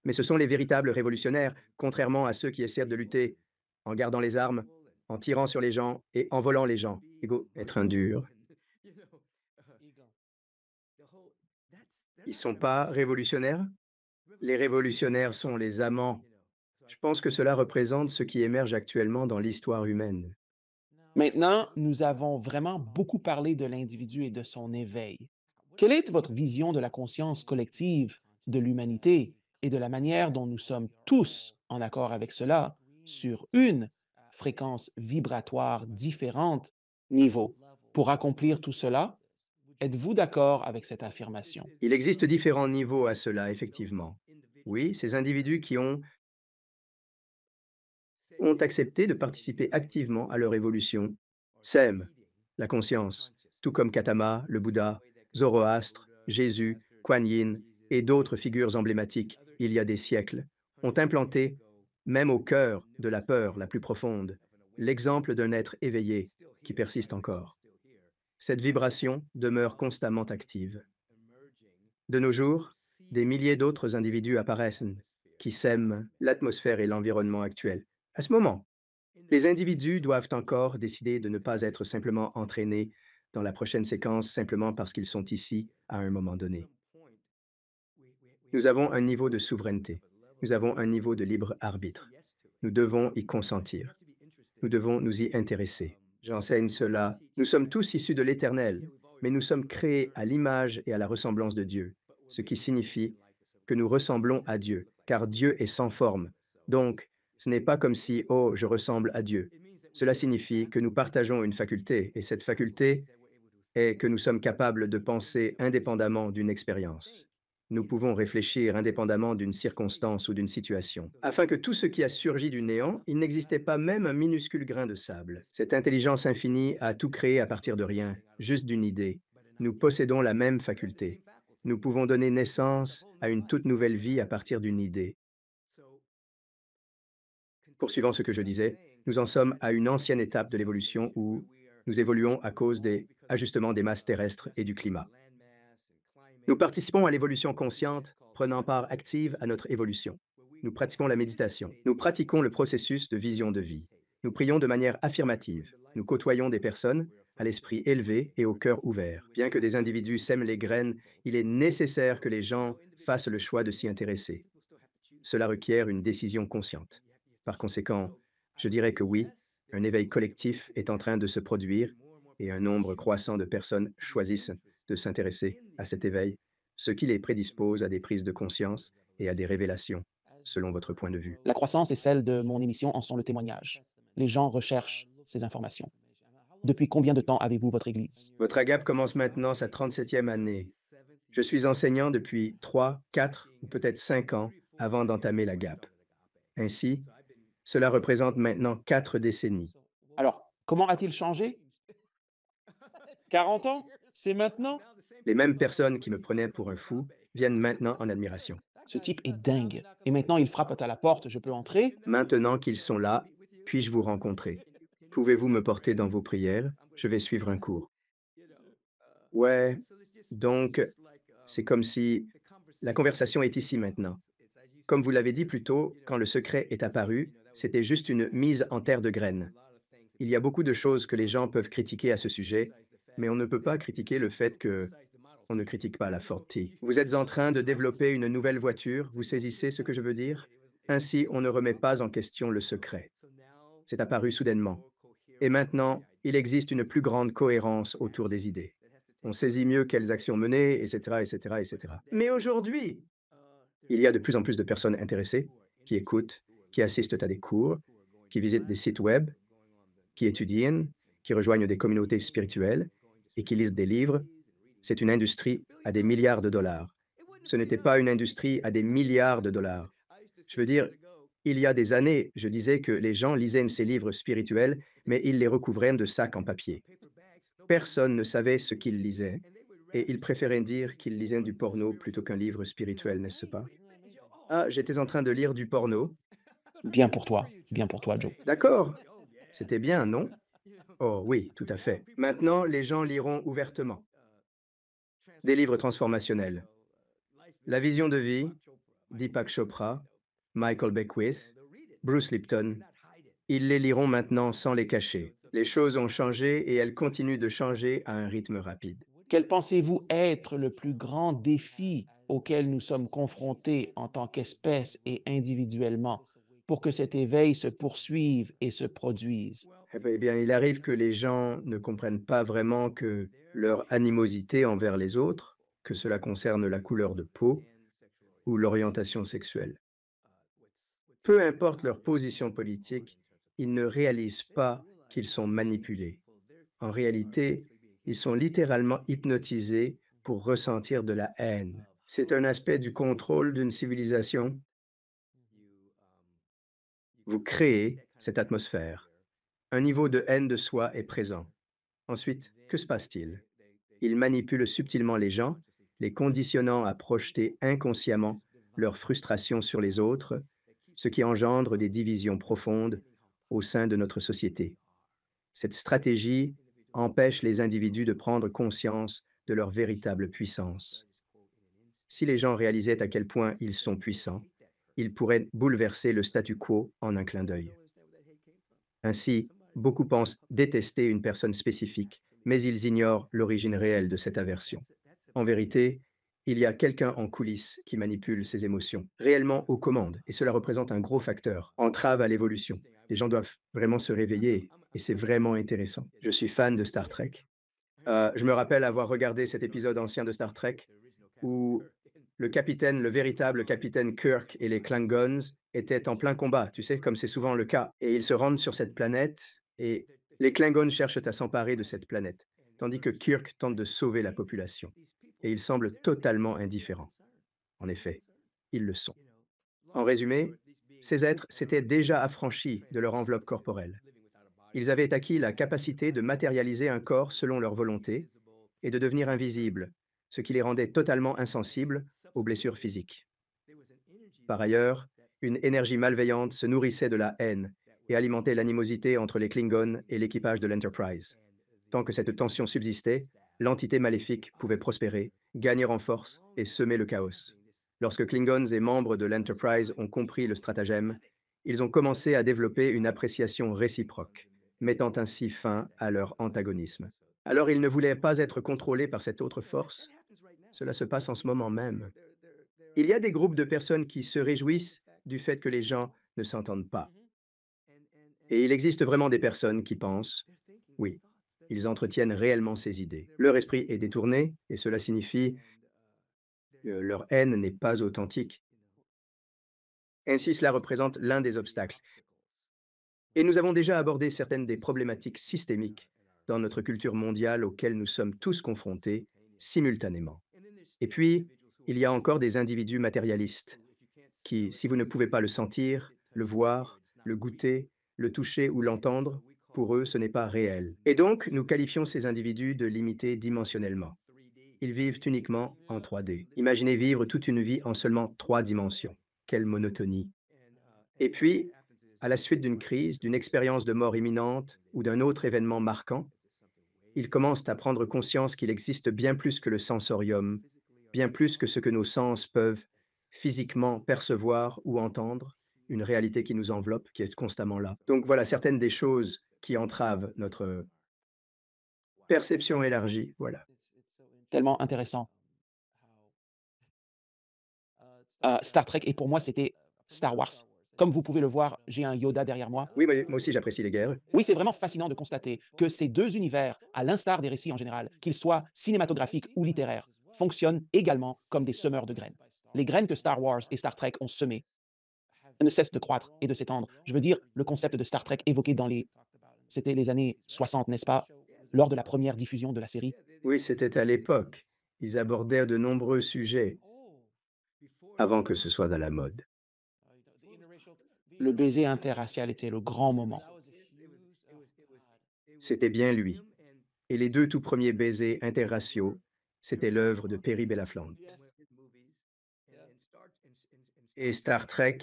mais ce sont les véritables révolutionnaires, contrairement à ceux qui essaient de lutter en gardant les armes, en tirant sur les gens et en volant les gens. Ego, être un dur. Ils sont pas révolutionnaires? Les révolutionnaires sont les amants. Je pense que cela représente ce qui émerge actuellement dans l'histoire humaine. Maintenant, nous avons vraiment beaucoup parlé de l'individu et de son éveil. Quelle est votre vision de la conscience collective, de l'humanité et de la manière dont nous sommes tous en accord avec cela sur une fréquence vibratoire différente niveau? Pour accomplir tout cela, êtes-vous d'accord avec cette affirmation? Il existe différents niveaux à cela, effectivement. Oui, ces individus qui ont accepté de participer activement à leur évolution s'aiment, la conscience, tout comme Gautama, le Bouddha, Zoroastre, Jésus, Kuan Yin et d'autres figures emblématiques, il y a des siècles, ont implanté, même au cœur de la peur la plus profonde, l'exemple d'un être éveillé qui persiste encore. Cette vibration demeure constamment active. De nos jours, des milliers d'autres individus apparaissent qui sèment l'atmosphère et l'environnement actuel. À ce moment, les individus doivent encore décider de ne pas être simplement entraînés dans la prochaine séquence simplement parce qu'ils sont ici à un moment donné. Nous avons un niveau de souveraineté. Nous avons un niveau de libre arbitre. Nous devons y consentir. Nous devons nous y intéresser. J'enseigne cela. Nous sommes tous issus de l'Éternel, mais nous sommes créés à l'image et à la ressemblance de Dieu, ce qui signifie que nous ressemblons à Dieu, car Dieu est sans forme. Donc, ce n'est pas comme si, oh, je ressemble à Dieu. Cela signifie que nous partageons une faculté, et cette faculté est que nous sommes capables de penser indépendamment d'une expérience. Nous pouvons réfléchir indépendamment d'une circonstance ou d'une situation. Afin que tout ce qui a surgi du néant, il n'existait pas même un minuscule grain de sable. Cette intelligence infinie a tout créé à partir de rien, juste d'une idée. Nous possédons la même faculté. Nous pouvons donner naissance à une toute nouvelle vie à partir d'une idée. Poursuivant ce que je disais, nous en sommes à une ancienne étape de l'évolution où nous évoluons à cause des ajustements des masses terrestres et du climat. Nous participons à l'évolution consciente, prenant part active à notre évolution. Nous pratiquons la méditation. Nous pratiquons le processus de vision de vie. Nous prions de manière affirmative. Nous côtoyons des personnes à l'esprit élevé et au cœur ouvert. Bien que des individus sèment les graines, il est nécessaire que les gens fassent le choix de s'y intéresser. Cela requiert une décision consciente. Par conséquent, je dirais que oui, un éveil collectif est en train de se produire et un nombre croissant de personnes choisissent de s'intéresser à cet éveil, ce qui les prédispose à des prises de conscience et à des révélations, selon votre point de vue. La croissance et celle de mon émission en sont le témoignage. Les gens recherchent ces informations. Depuis combien de temps avez-vous votre Église? Votre agape commence maintenant sa 37e année. Je suis enseignant depuis 3, 4 ou peut-être 5 ans avant d'entamer la GAP. Ainsi, cela représente maintenant 4 décennies. Alors, comment a-t-il changé? 40 ans? C'est maintenant? Les mêmes personnes qui me prenaient pour un fou viennent maintenant en admiration. Ce type est dingue. Et maintenant, il frappe à la porte. Je peux entrer? Maintenant qu'ils sont là, puis-je vous rencontrer? Pouvez-vous me porter dans vos prières? Je vais suivre un cours. Ouais, donc c'est comme si la conversation est ici maintenant. Comme vous l'avez dit plus tôt, quand le secret est apparu, c'était juste une mise en terre de graines. Il y a beaucoup de choses que les gens peuvent critiquer à ce sujet, mais on ne peut pas critiquer le fait que on ne critique pas la Ford T. Vous êtes en train de développer une nouvelle voiture, vous saisissez ce que je veux dire? Ainsi, on ne remet pas en question le secret. C'est apparu soudainement. Et maintenant, il existe une plus grande cohérence autour des idées. On saisit mieux quelles actions mener, etc., etc., etc. Mais aujourd'hui, il y a de plus en plus de personnes intéressées, qui écoutent, qui assistent à des cours, qui visitent des sites web, qui étudient, qui rejoignent des communautés spirituelles et qui lisent des livres. C'est une industrie à des milliards de dollars. Ce n'était pas une industrie à des milliards de dollars. Je veux dire, il y a des années, je disais que les gens lisaient ces livres spirituels, mais ils les recouvraient de sacs en papier. Personne ne savait ce qu'ils lisaient, et ils préféraient dire qu'ils lisaient du porno plutôt qu'un livre spirituel, n'est-ce pas? Ah, j'étais en train de lire du porno. Bien pour toi, Joe. D'accord, c'était bien, non? Oh oui, tout à fait. Maintenant, les gens liront ouvertement des livres transformationnels. La vision de vie, Deepak Chopra, Michael Beckwith, Bruce Lipton, ils les liront maintenant sans les cacher. Les choses ont changé et elles continuent de changer à un rythme rapide. Quel pensez-vous être le plus grand défi auquel nous sommes confrontés en tant qu'espèce et individuellement pour que cet éveil se poursuive et se produise? Eh bien, il arrive que les gens ne comprennent pas vraiment que leur animosité envers les autres, que cela concerne la couleur de peau ou l'orientation sexuelle. Peu importe leur position politique, ils ne réalisent pas qu'ils sont manipulés. En réalité, ils sont littéralement hypnotisés pour ressentir de la haine. C'est un aspect du contrôle d'une civilisation. Vous créez cette atmosphère. Un niveau de haine de soi est présent. Ensuite, que se passe-t-il? Ils manipulent subtilement les gens, les conditionnant à projeter inconsciemment leur frustration sur les autres, ce qui engendre des divisions profondes au sein de notre société. Cette stratégie empêche les individus de prendre conscience de leur véritable puissance. Si les gens réalisaient à quel point ils sont puissants, ils pourraient bouleverser le statu quo en un clin d'œil. Ainsi, beaucoup pensent détester une personne spécifique, mais ils ignorent l'origine réelle de cette aversion. En vérité, il y a quelqu'un en coulisses qui manipule ses émotions, réellement aux commandes, et cela représente un gros facteur, entrave à l'évolution. Les gens doivent vraiment se réveiller, et c'est vraiment intéressant. Je suis fan de Star Trek. Je me rappelle avoir regardé cet épisode ancien de Star Trek où le capitaine, le véritable capitaine Kirk et les Klingons étaient en plein combat, tu sais, comme c'est souvent le cas. Et ils se rendent sur cette planète et les Klingons cherchent à s'emparer de cette planète, tandis que Kirk tente de sauver la population. Et il semble totalement indifférent. En effet, ils le sont. En résumé, ces êtres s'étaient déjà affranchis de leur enveloppe corporelle. Ils avaient acquis la capacité de matérialiser un corps selon leur volonté et de devenir invisibles, ce qui les rendait totalement insensibles aux blessures physiques. Par ailleurs, une énergie malveillante se nourrissait de la haine et alimentait l'animosité entre les Klingons et l'équipage de l'Enterprise. Tant que cette tension subsistait, l'entité maléfique pouvait prospérer, gagner en force et semer le chaos. Lorsque Klingons et membres de l'Enterprise ont compris le stratagème, ils ont commencé à développer une appréciation réciproque, mettant ainsi fin à leur antagonisme. Alors il ne voulait pas être contrôlé par cette autre force. Cela se passe en ce moment même. Il y a des groupes de personnes qui se réjouissent du fait que les gens ne s'entendent pas. Et il existe vraiment des personnes qui pensent, oui, ils entretiennent réellement ces idées. Leur esprit est détourné et cela signifie que leur haine n'est pas authentique. Ainsi, cela représente l'un des obstacles. Et nous avons déjà abordé certaines des problématiques systémiques dans notre culture mondiale auxquelles nous sommes tous confrontés simultanément. Et puis, il y a encore des individus matérialistes qui, si vous ne pouvez pas le sentir, le voir, le goûter, le toucher ou l'entendre, pour eux, ce n'est pas réel. Et donc, nous qualifions ces individus de limités dimensionnellement. Ils vivent uniquement en 3D. Imaginez vivre toute une vie en seulement 3 dimensions. Quelle monotonie. Et puis, à la suite d'une crise, d'une expérience de mort imminente ou d'un autre événement marquant, ils commencent à prendre conscience qu'il existe bien plus que le sensorium, bien plus que ce que nos sens peuvent physiquement percevoir ou entendre, une réalité qui nous enveloppe, qui est constamment là. Donc voilà certaines des choses qui entravent notre perception élargie. Voilà. Tellement intéressant. Star Trek et pour moi, c'était Star Wars. Comme vous pouvez le voir, j'ai un Yoda derrière moi. Oui, moi aussi j'apprécie les guerres. Oui, c'est vraiment fascinant de constater que ces 2 univers, à l'instar des récits en général, qu'ils soient cinématographiques ou littéraires, fonctionnent également comme des semeurs de graines. Les graines que Star Wars et Star Trek ont semées ne cessent de croître et de s'étendre. Je veux dire, le concept de Star Trek évoqué dans c'était les années 60, n'est-ce pas? Lors de la première diffusion de la série. Oui, c'était à l'époque. Ils abordaient de nombreux sujets avant que ce soit à la mode. Le baiser interracial était le grand moment. C'était bien lui. Et les 2 tout premiers baisers interraciaux, c'était l'œuvre de Perry Belafonte. Et Star Trek,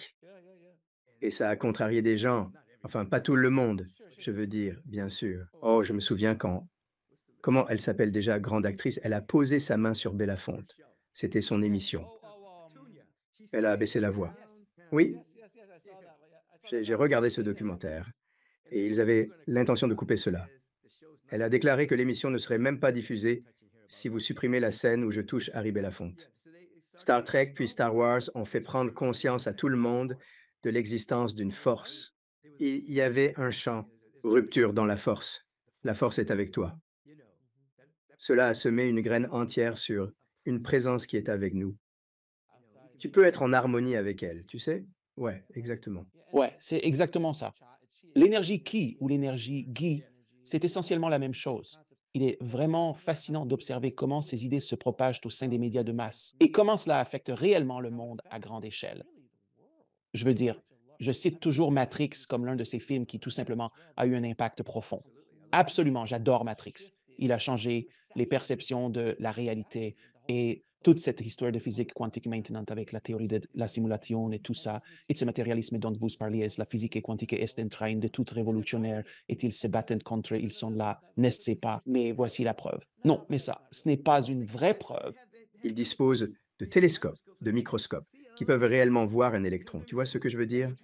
et ça a contrarié des gens, enfin pas tout le monde, je veux dire, bien sûr. Oh, je me souviens quand comment elle s'appelle déjà, grande actrice, elle a posé sa main sur Belafonte. C'était son émission. Elle a abaissé la voix. Oui, j'ai regardé ce documentaire et ils avaient l'intention de couper cela. Elle a déclaré que l'émission ne serait même pas diffusée si vous supprimez la scène où je touche Harry Belafonte. Star Trek puis Star Wars ont fait prendre conscience à tout le monde de l'existence d'une force. Il y avait un chant, rupture dans la force. La force est avec toi. Cela a semé une graine entière sur une présence qui est avec nous. Tu peux être en harmonie avec elle, tu sais? Ouais, exactement. Ouais, c'est exactement ça. L'énergie Ki ou l'énergie Gi, c'est essentiellement la même chose. Il est vraiment fascinant d'observer comment ces idées se propagent au sein des médias de masse et comment cela affecte réellement le monde à grande échelle. Je veux dire, je cite toujours Matrix comme l'un de ces films qui tout simplement a eu un impact profond. Absolument, j'adore Matrix. Il a changé les perceptions de la réalité et toute cette histoire de physique quantique maintenant avec la théorie de la simulation et tout ça, et ce matérialisme dont vous parliez, la physique quantique est en train de tout révolutionnaire et ils se battent contre, ils sont là, n'est-ce pas, mais voici la preuve. Non, mais ça, ce n'est pas une vraie preuve. Ils disposent de télescopes, de microscopes, qui peuvent réellement voir un électron. Tu vois ce que je veux dire?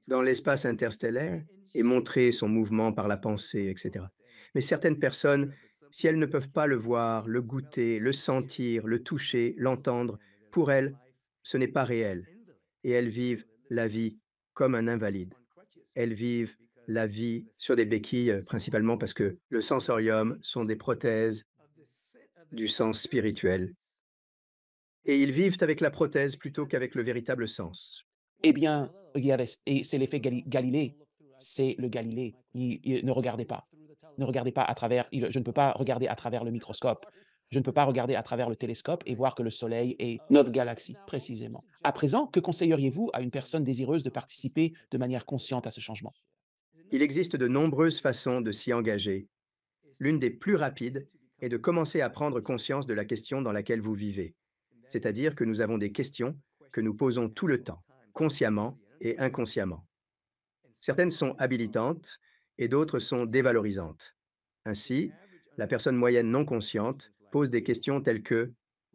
Dans l'espace interstellaire et montrer son mouvement par la pensée, etc. Mais certaines personnes, si elles ne peuvent pas le voir, le goûter, le sentir, le toucher, l'entendre, pour elles, ce n'est pas réel. Et elles vivent la vie comme un invalide. Elles vivent la vie sur des béquilles, principalement parce que le sensorium sont des prothèses du sens spirituel. Et ils vivent avec la prothèse plutôt qu'avec le véritable sens. Eh bien, regardez, et c'est l'effet Galilée. C'est le Galilée. Ne regardez pas. Ne regardez pas à travers. Je ne peux pas regarder à travers le microscope. Je ne peux pas regarder à travers le télescope et voir que le Soleil est notre galaxie, précisément. À présent, que conseilleriez-vous à une personne désireuse de participer de manière consciente à ce changement? Il existe de nombreuses façons de s'y engager. L'une des plus rapides est de commencer à prendre conscience de la question dans laquelle vous vivez. C'est-à-dire que nous avons des questions que nous posons tout le temps, consciemment et inconsciemment. Certaines sont habilitantes et d'autres sont dévalorisantes. Ainsi, la personne moyenne non consciente pose des questions telles que: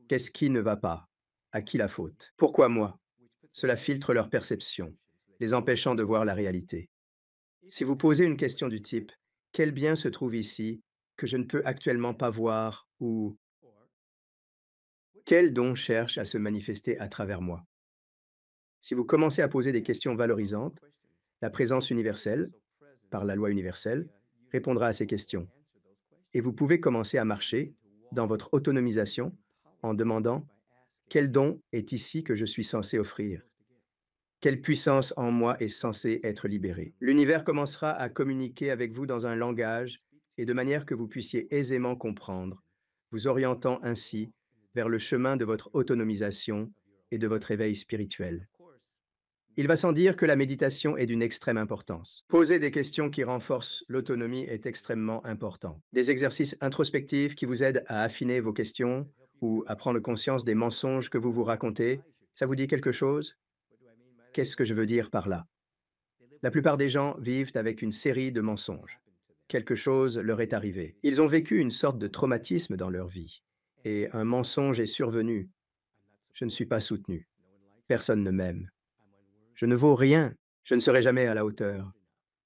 qu'est-ce qui ne va pas? À qui la faute? Pourquoi moi? Cela filtre leur perception, les empêchant de voir la réalité. Si vous posez une question du type: quel bien se trouve ici? que je ne peux actuellement pas voir ou quel don cherche à se manifester à travers moi? Si vous commencez à poser des questions valorisantes, la présence universelle, par la loi universelle, répondra à ces questions. Et vous pouvez commencer à marcher dans votre autonomisation en demandant quel don est ici que je suis censé offrir? Quelle puissance en moi est censée être libérée? L'univers commencera à communiquer avec vous dans un langage et de manière que vous puissiez aisément comprendre, vous orientant ainsi vers le chemin de votre autonomisation et de votre éveil spirituel. Il va sans dire que la méditation est d'une extrême importance. Poser des questions qui renforcent l'autonomie est extrêmement important. Des exercices introspectifs qui vous aident à affiner vos questions ou à prendre conscience des mensonges que vous vous racontez, ça vous dit quelque chose? Qu'est-ce que je veux dire par là? La plupart des gens vivent avec une série de mensonges. Quelque chose leur est arrivé. Ils ont vécu une sorte de traumatisme dans leur vie. Et un mensonge est survenu. Je ne suis pas soutenu. Personne ne m'aime. Je ne vaux rien. Je ne serai jamais à la hauteur.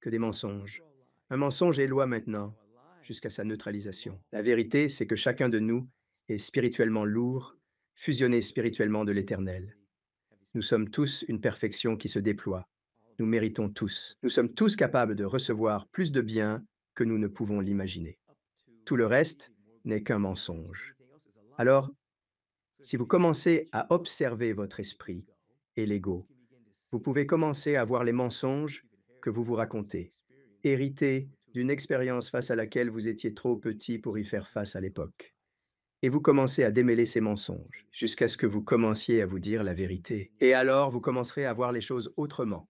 Que des mensonges. Un mensonge est loi maintenant, jusqu'à sa neutralisation. La vérité, c'est que chacun de nous est spirituellement lourd, fusionné spirituellement de l'éternel. Nous sommes tous une perfection qui se déploie. Nous méritons tous. Nous sommes tous capables de recevoir plus de bien que nous ne pouvons l'imaginer. Tout le reste n'est qu'un mensonge. Alors, si vous commencez à observer votre esprit et l'ego, vous pouvez commencer à voir les mensonges que vous vous racontez, hérités d'une expérience face à laquelle vous étiez trop petit pour y faire face à l'époque. Et vous commencez à démêler ces mensonges jusqu'à ce que vous commenciez à vous dire la vérité. Et alors, vous commencerez à voir les choses autrement.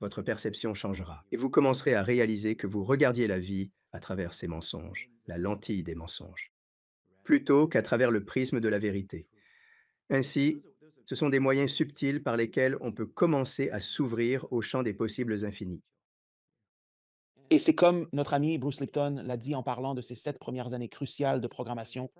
Votre perception changera. Et vous commencerez à réaliser que vous regardiez la vie à travers ces mensonges, la lentille des mensonges, plutôt qu'à travers le prisme de la vérité. Ainsi, ce sont des moyens subtils par lesquels on peut commencer à s'ouvrir au champ des possibles infinis. Et c'est comme notre ami Bruce Lipton l'a dit en parlant de ces 7 premières années cruciales de programmation.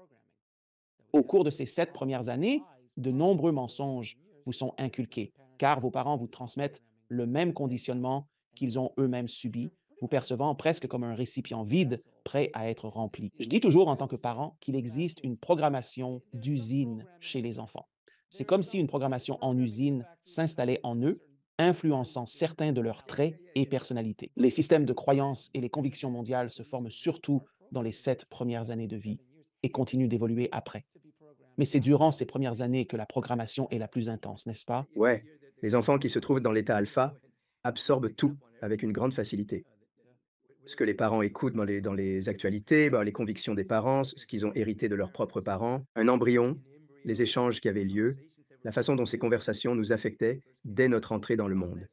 Au cours de ces 7 premières années, de nombreux mensonges vous sont inculqués, car vos parents vous transmettent le même conditionnement qu'ils ont eux-mêmes subi, vous percevant presque comme un récipient vide, prêt à être rempli. Je dis toujours en tant que parent qu'il existe une programmation d'usine chez les enfants. C'est comme si une programmation en usine s'installait en eux, influençant certains de leurs traits et personnalités. Les systèmes de croyances et les convictions mondiales se forment surtout dans les 7 premières années de vie et continuent d'évoluer après. Mais c'est durant ces premières années que la programmation est la plus intense, n'est-ce pas? Ouais, les enfants qui se trouvent dans l'état alpha absorbent tout avec une grande facilité. Ce que les parents écoutent dans les actualités, les convictions des parents, ce qu'ils ont hérité de leurs propres parents, un embryon, les échanges qui avaient lieu, la façon dont ces conversations nous affectaient dès notre entrée dans le monde.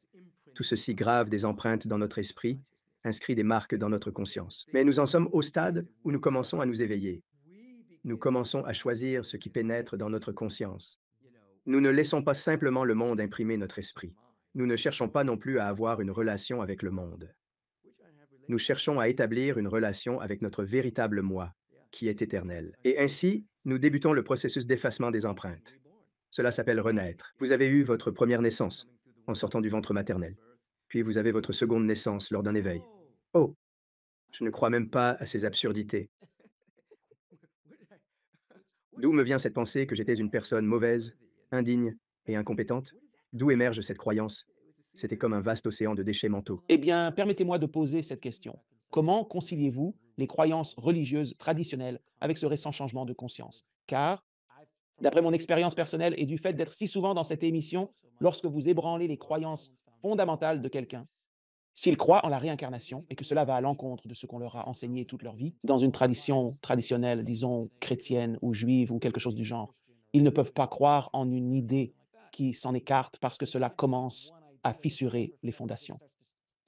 Tout ceci grave des empreintes dans notre esprit, inscrit des marques dans notre conscience. Mais nous en sommes au stade où nous commençons à nous éveiller. Nous commençons à choisir ce qui pénètre dans notre conscience. Nous ne laissons pas simplement le monde imprimer notre esprit. Nous ne cherchons pas non plus à avoir une relation avec le monde. Nous cherchons à établir une relation avec notre véritable moi, qui est éternel. Et ainsi, nous débutons le processus d'effacement des empreintes. Cela s'appelle renaître. Vous avez eu votre première naissance en sortant du ventre maternel. Puis vous avez votre seconde naissance lors d'un éveil. Oh, je ne crois même pas à ces absurdités. D'où me vient cette pensée que j'étais une personne mauvaise, indigne et incompétente? D'où émerge cette croyance? C'était comme un vaste océan de déchets mentaux. Eh bien, permettez-moi de poser cette question. Comment conciliez-vous les croyances religieuses traditionnelles avec ce récent changement de conscience? Car, d'après mon expérience personnelle et du fait d'être si souvent dans cette émission, lorsque vous ébranlez les croyances fondamentales de quelqu'un, s'ils croient en la réincarnation et que cela va à l'encontre de ce qu'on leur a enseigné toute leur vie, dans une tradition traditionnelle, disons chrétienne ou juive ou quelque chose du genre, ils ne peuvent pas croire en une idée qui s'en écarte parce que cela commence à fissurer les fondations.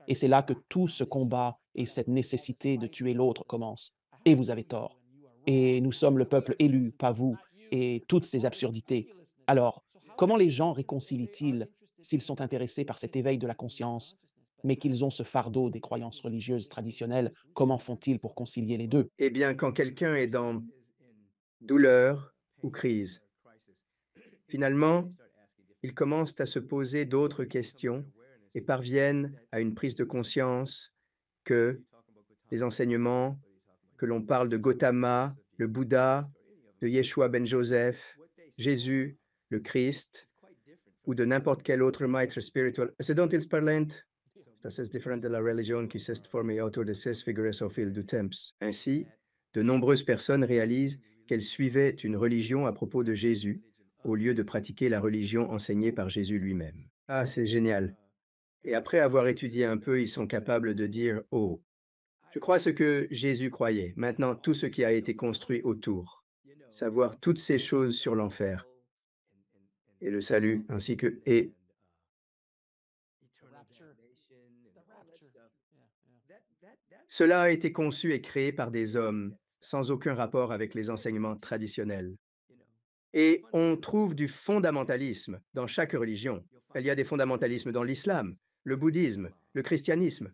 Et c'est là que tout ce combat et cette nécessité de tuer l'autre commence. Et vous avez tort. Et nous sommes le peuple élu, pas vous, et toutes ces absurdités. Alors, comment les gens réconcilient-ils s'ils sont intéressés par cet éveil de la conscience, mais qu'ils ont ce fardeau des croyances religieuses traditionnelles? Comment font-ils pour concilier les deux? Eh bien, quand quelqu'un est dans douleur ou crise, finalement, ils commencent à se poser d'autres questions et parviennent à une prise de conscience que les enseignements que l'on parle de Gautama, le Bouddha, de Yeshua ben Joseph, Jésus, le Christ, ou de n'importe quel autre maître spirituel. Ce dont ils parlent, c'est assez différent de la religion qui s'est formée autour de ces figures au fil du temps. Ainsi, de nombreuses personnes réalisent qu'elles suivaient une religion à propos de Jésus, au lieu de pratiquer la religion enseignée par Jésus lui-même. Ah, c'est génial. Et après avoir étudié un peu, ils sont capables de dire, oh, je crois ce que Jésus croyait. Maintenant, tout ce qui a été construit autour. Savoir toutes ces choses sur l'enfer et le salut, ainsi que et cela a été conçu et créé par des hommes sans aucun rapport avec les enseignements traditionnels. Et on trouve du fondamentalisme dans chaque religion. Il y a des fondamentalismes dans l'islam, le bouddhisme, le christianisme.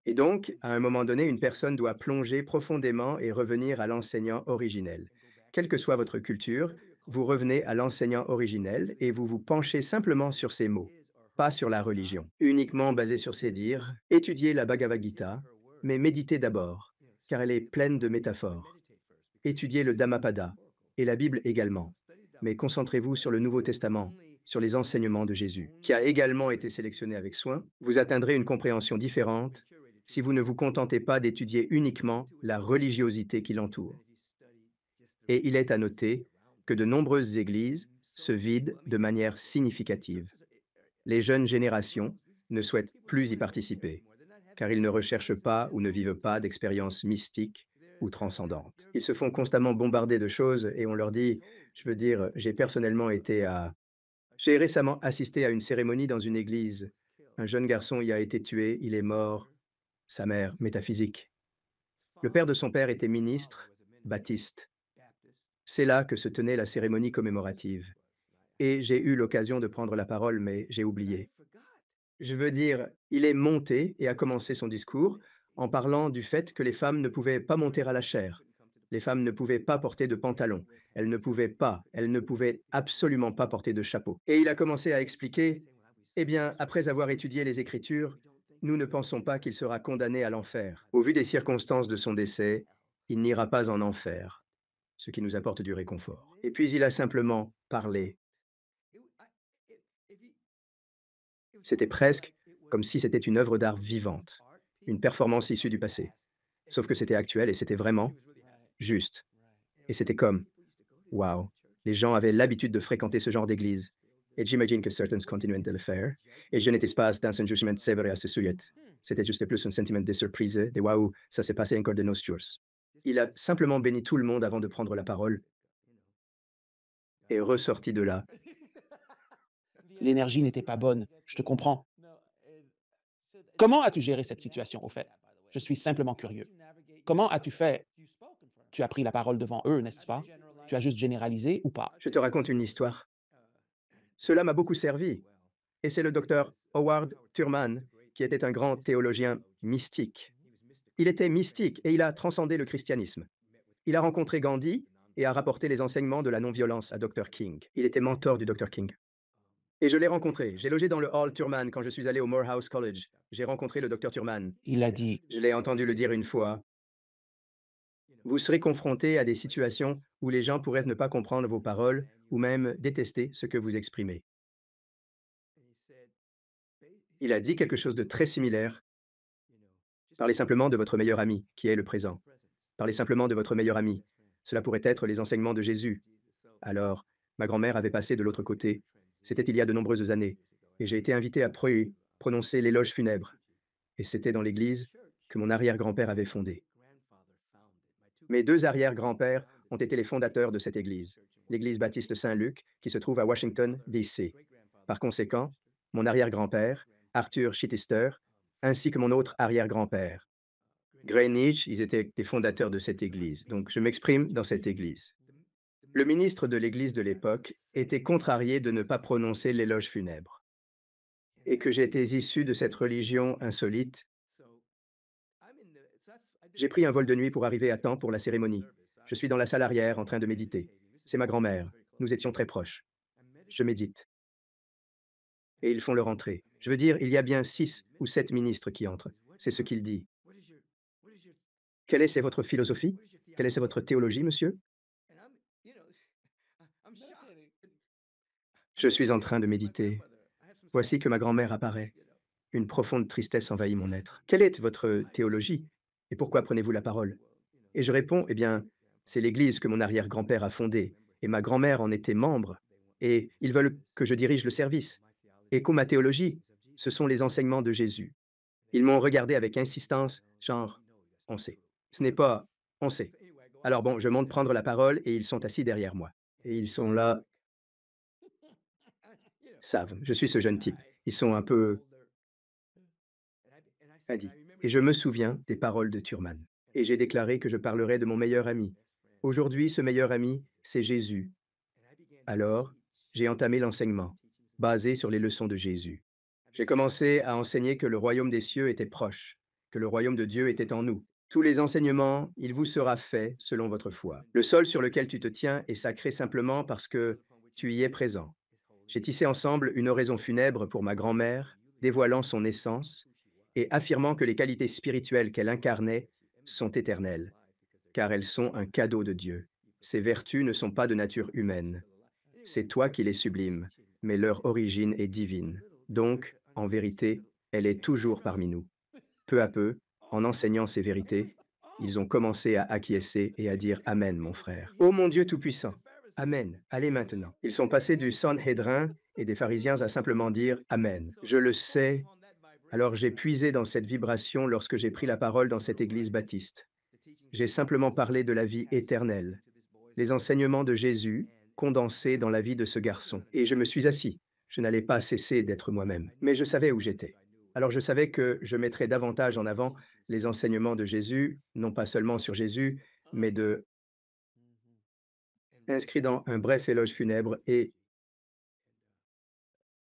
Et donc, à un moment donné, une personne doit plonger profondément et revenir à l'enseignant originel. Quelle que soit votre culture, vous revenez à l'enseignant originel et vous vous penchez simplement sur ses mots, pas sur la religion. Uniquement basé sur ses dires, étudiez la Bhagavad Gita, mais méditez d'abord, car elle est pleine de métaphores. Étudiez le Dhammapada et la Bible également, mais concentrez-vous sur le Nouveau Testament, sur les enseignements de Jésus, qui a également été sélectionné avec soin. Vous atteindrez une compréhension différente si vous ne vous contentez pas d'étudier uniquement la religiosité qui l'entoure. Et il est à noter que de nombreuses églises se vident de manière significative. Les jeunes générations ne souhaitent plus y participer, car ils ne recherchent pas ou ne vivent pas d'expériences mystiques ou transcendantes. Ils se font constamment bombarder de choses et on leur dit, je veux dire, j'ai récemment assisté à une cérémonie dans une église. Un jeune garçon y a été tué, il est mort, sa mère, métaphysique. Le père de son père était ministre, baptiste. C'est là que se tenait la cérémonie commémorative. Et j'ai eu l'occasion de prendre la parole, mais j'ai oublié. Je veux dire, il est monté et a commencé son discours en parlant du fait que les femmes ne pouvaient pas monter à la chaire. Les femmes ne pouvaient pas porter de pantalon. Elles ne pouvaient absolument pas porter de chapeau. Et il a commencé à expliquer, eh bien, après avoir étudié les Écritures, nous ne pensons pas qu'il sera condamné à l'enfer. Au vu des circonstances de son décès, il n'ira pas en enfer, ce qui nous apporte du réconfort. Et puis il a simplement parlé. C'était presque comme si c'était une œuvre d'art vivante, une performance issue du passé. Sauf que c'était actuel et c'était vraiment juste. Et c'était comme, waouh, les gens avaient l'habitude de fréquenter ce genre d'église. Et j'imagine que certains continuent de le faire. Et je n'étais pas dans un jugement sévère à ce sujet. C'était juste plus un sentiment de surprise, de waouh, ça s'est passé encore de nos jours. Il a simplement béni tout le monde avant de prendre la parole et ressorti de là. L'énergie n'était pas bonne, je te comprends. Comment as-tu géré cette situation, au fait? Je suis simplement curieux. Comment as-tu fait? Tu as pris la parole devant eux, n'est-ce pas? Tu as juste généralisé ou pas? Je te raconte une histoire. Cela m'a beaucoup servi. Et c'est le docteur Howard Thurman, qui était un grand théologien mystique. Il était mystique et il a transcendé le christianisme. Il a rencontré Gandhi et a rapporté les enseignements de la non-violence à Dr. King. Il était mentor du Dr. King. Et je l'ai rencontré. J'ai logé dans le hall Thurman quand je suis allé au Morehouse College. J'ai rencontré le Dr. Thurman. Il a dit, Je l'ai entendu le dire une fois. Vous serez confronté à des situations où les gens pourraient ne pas comprendre vos paroles ou même détester ce que vous exprimez. Il a dit quelque chose de très similaire. Parlez simplement de votre meilleur ami, qui est le présent. Parlez simplement de votre meilleur ami. Cela pourrait être les enseignements de Jésus. Alors, ma grand-mère avait passé de l'autre côté. C'était il y a de nombreuses années. Et j'ai été invité à prononcer l'éloge funèbre. Et c'était dans l'église que mon arrière-grand-père avait fondée. Mes deux arrière-grands-pères ont été les fondateurs de cette église, l'église baptiste Saint-Luc, qui se trouve à Washington, D.C. Par conséquent, mon arrière-grand-père, Arthur Chittister, ainsi que mon autre arrière-grand-père, Greenwich, ils étaient les fondateurs de cette église. Donc, je m'exprime dans cette église. Le ministre de l'église de l'époque était contrarié de ne pas prononcer l'éloge funèbre et que j'étais issu de cette religion insolite. J'ai pris un vol de nuit pour arriver à temps pour la cérémonie. Je suis dans la salle arrière en train de méditer. C'est ma grand-mère. Nous étions très proches. Je médite. Et ils font leur entrée. Je veux dire, il y a bien 6 ou 7 ministres qui entrent. C'est ce qu'il dit. Quelle est votre philosophie? Quelle est votre théologie, monsieur? Je suis en train de méditer. Voici que ma grand-mère apparaît. Une profonde tristesse envahit mon être. Quelle est votre théologie? Et pourquoi prenez-vous la parole? Et je réponds, eh bien, c'est l'Église que mon arrière-grand-père a fondée, et ma grand-mère en était membre, et ils veulent que je dirige le service. Et qu'au ma théologie, ce sont les enseignements de Jésus. Ils m'ont regardé avec insistance, genre, on sait. Ce n'est pas, on sait. Alors bon, je monte prendre la parole et ils sont assis derrière moi. Et ils sont là, savent, je suis ce jeune type. Ils sont un peu indits. Et je me souviens des paroles de Thurman. Et j'ai déclaré que je parlerais de mon meilleur ami. Aujourd'hui, ce meilleur ami, c'est Jésus. Alors, j'ai entamé l'enseignement, basé sur les leçons de Jésus. J'ai commencé à enseigner que le royaume des cieux était proche, que le royaume de Dieu était en nous. Tous les enseignements, il vous sera fait selon votre foi. Le sol sur lequel tu te tiens est sacré simplement parce que tu y es présent. J'ai tissé ensemble une oraison funèbre pour ma grand-mère, dévoilant son essence et affirmant que les qualités spirituelles qu'elle incarnait sont éternelles, car elles sont un cadeau de Dieu. Ces vertus ne sont pas de nature humaine. C'est toi qui les sublimes, mais leur origine est divine. Donc, en vérité, elle est toujours parmi nous. Peu à peu, en enseignant ces vérités, ils ont commencé à acquiescer et à dire Amen, mon frère. Ô mon Dieu Tout-Puissant, Amen, allez maintenant. Ils sont passés du Sanhédrin et des pharisiens à simplement dire Amen. Je le sais, alors j'ai puisé dans cette vibration lorsque j'ai pris la parole dans cette église baptiste. J'ai simplement parlé de la vie éternelle, les enseignements de Jésus condensés dans la vie de ce garçon. Et je me suis assis. Je n'allais pas cesser d'être moi-même, mais je savais où j'étais. Alors je savais que je mettrais davantage en avant les enseignements de Jésus, non pas seulement sur Jésus, mais de inscrit dans un bref éloge funèbre et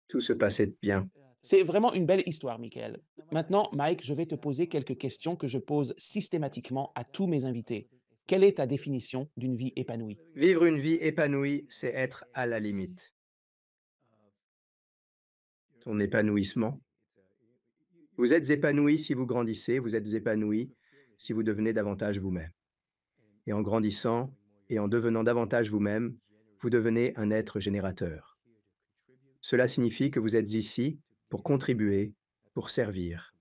tout se passait bien. C'est vraiment une belle histoire, Michael. Maintenant, Mike, je vais te poser quelques questions que je pose systématiquement à tous mes invités. Quelle est ta définition d'une vie épanouie? Vivre une vie épanouie, c'est être à la limite. Ton épanouissement. Vous êtes épanoui si vous grandissez, vous êtes épanoui si vous devenez davantage vous-même. Et en grandissant et en devenant davantage vous-même, vous devenez un être générateur. Cela signifie que vous êtes ici pour contribuer, pour servir,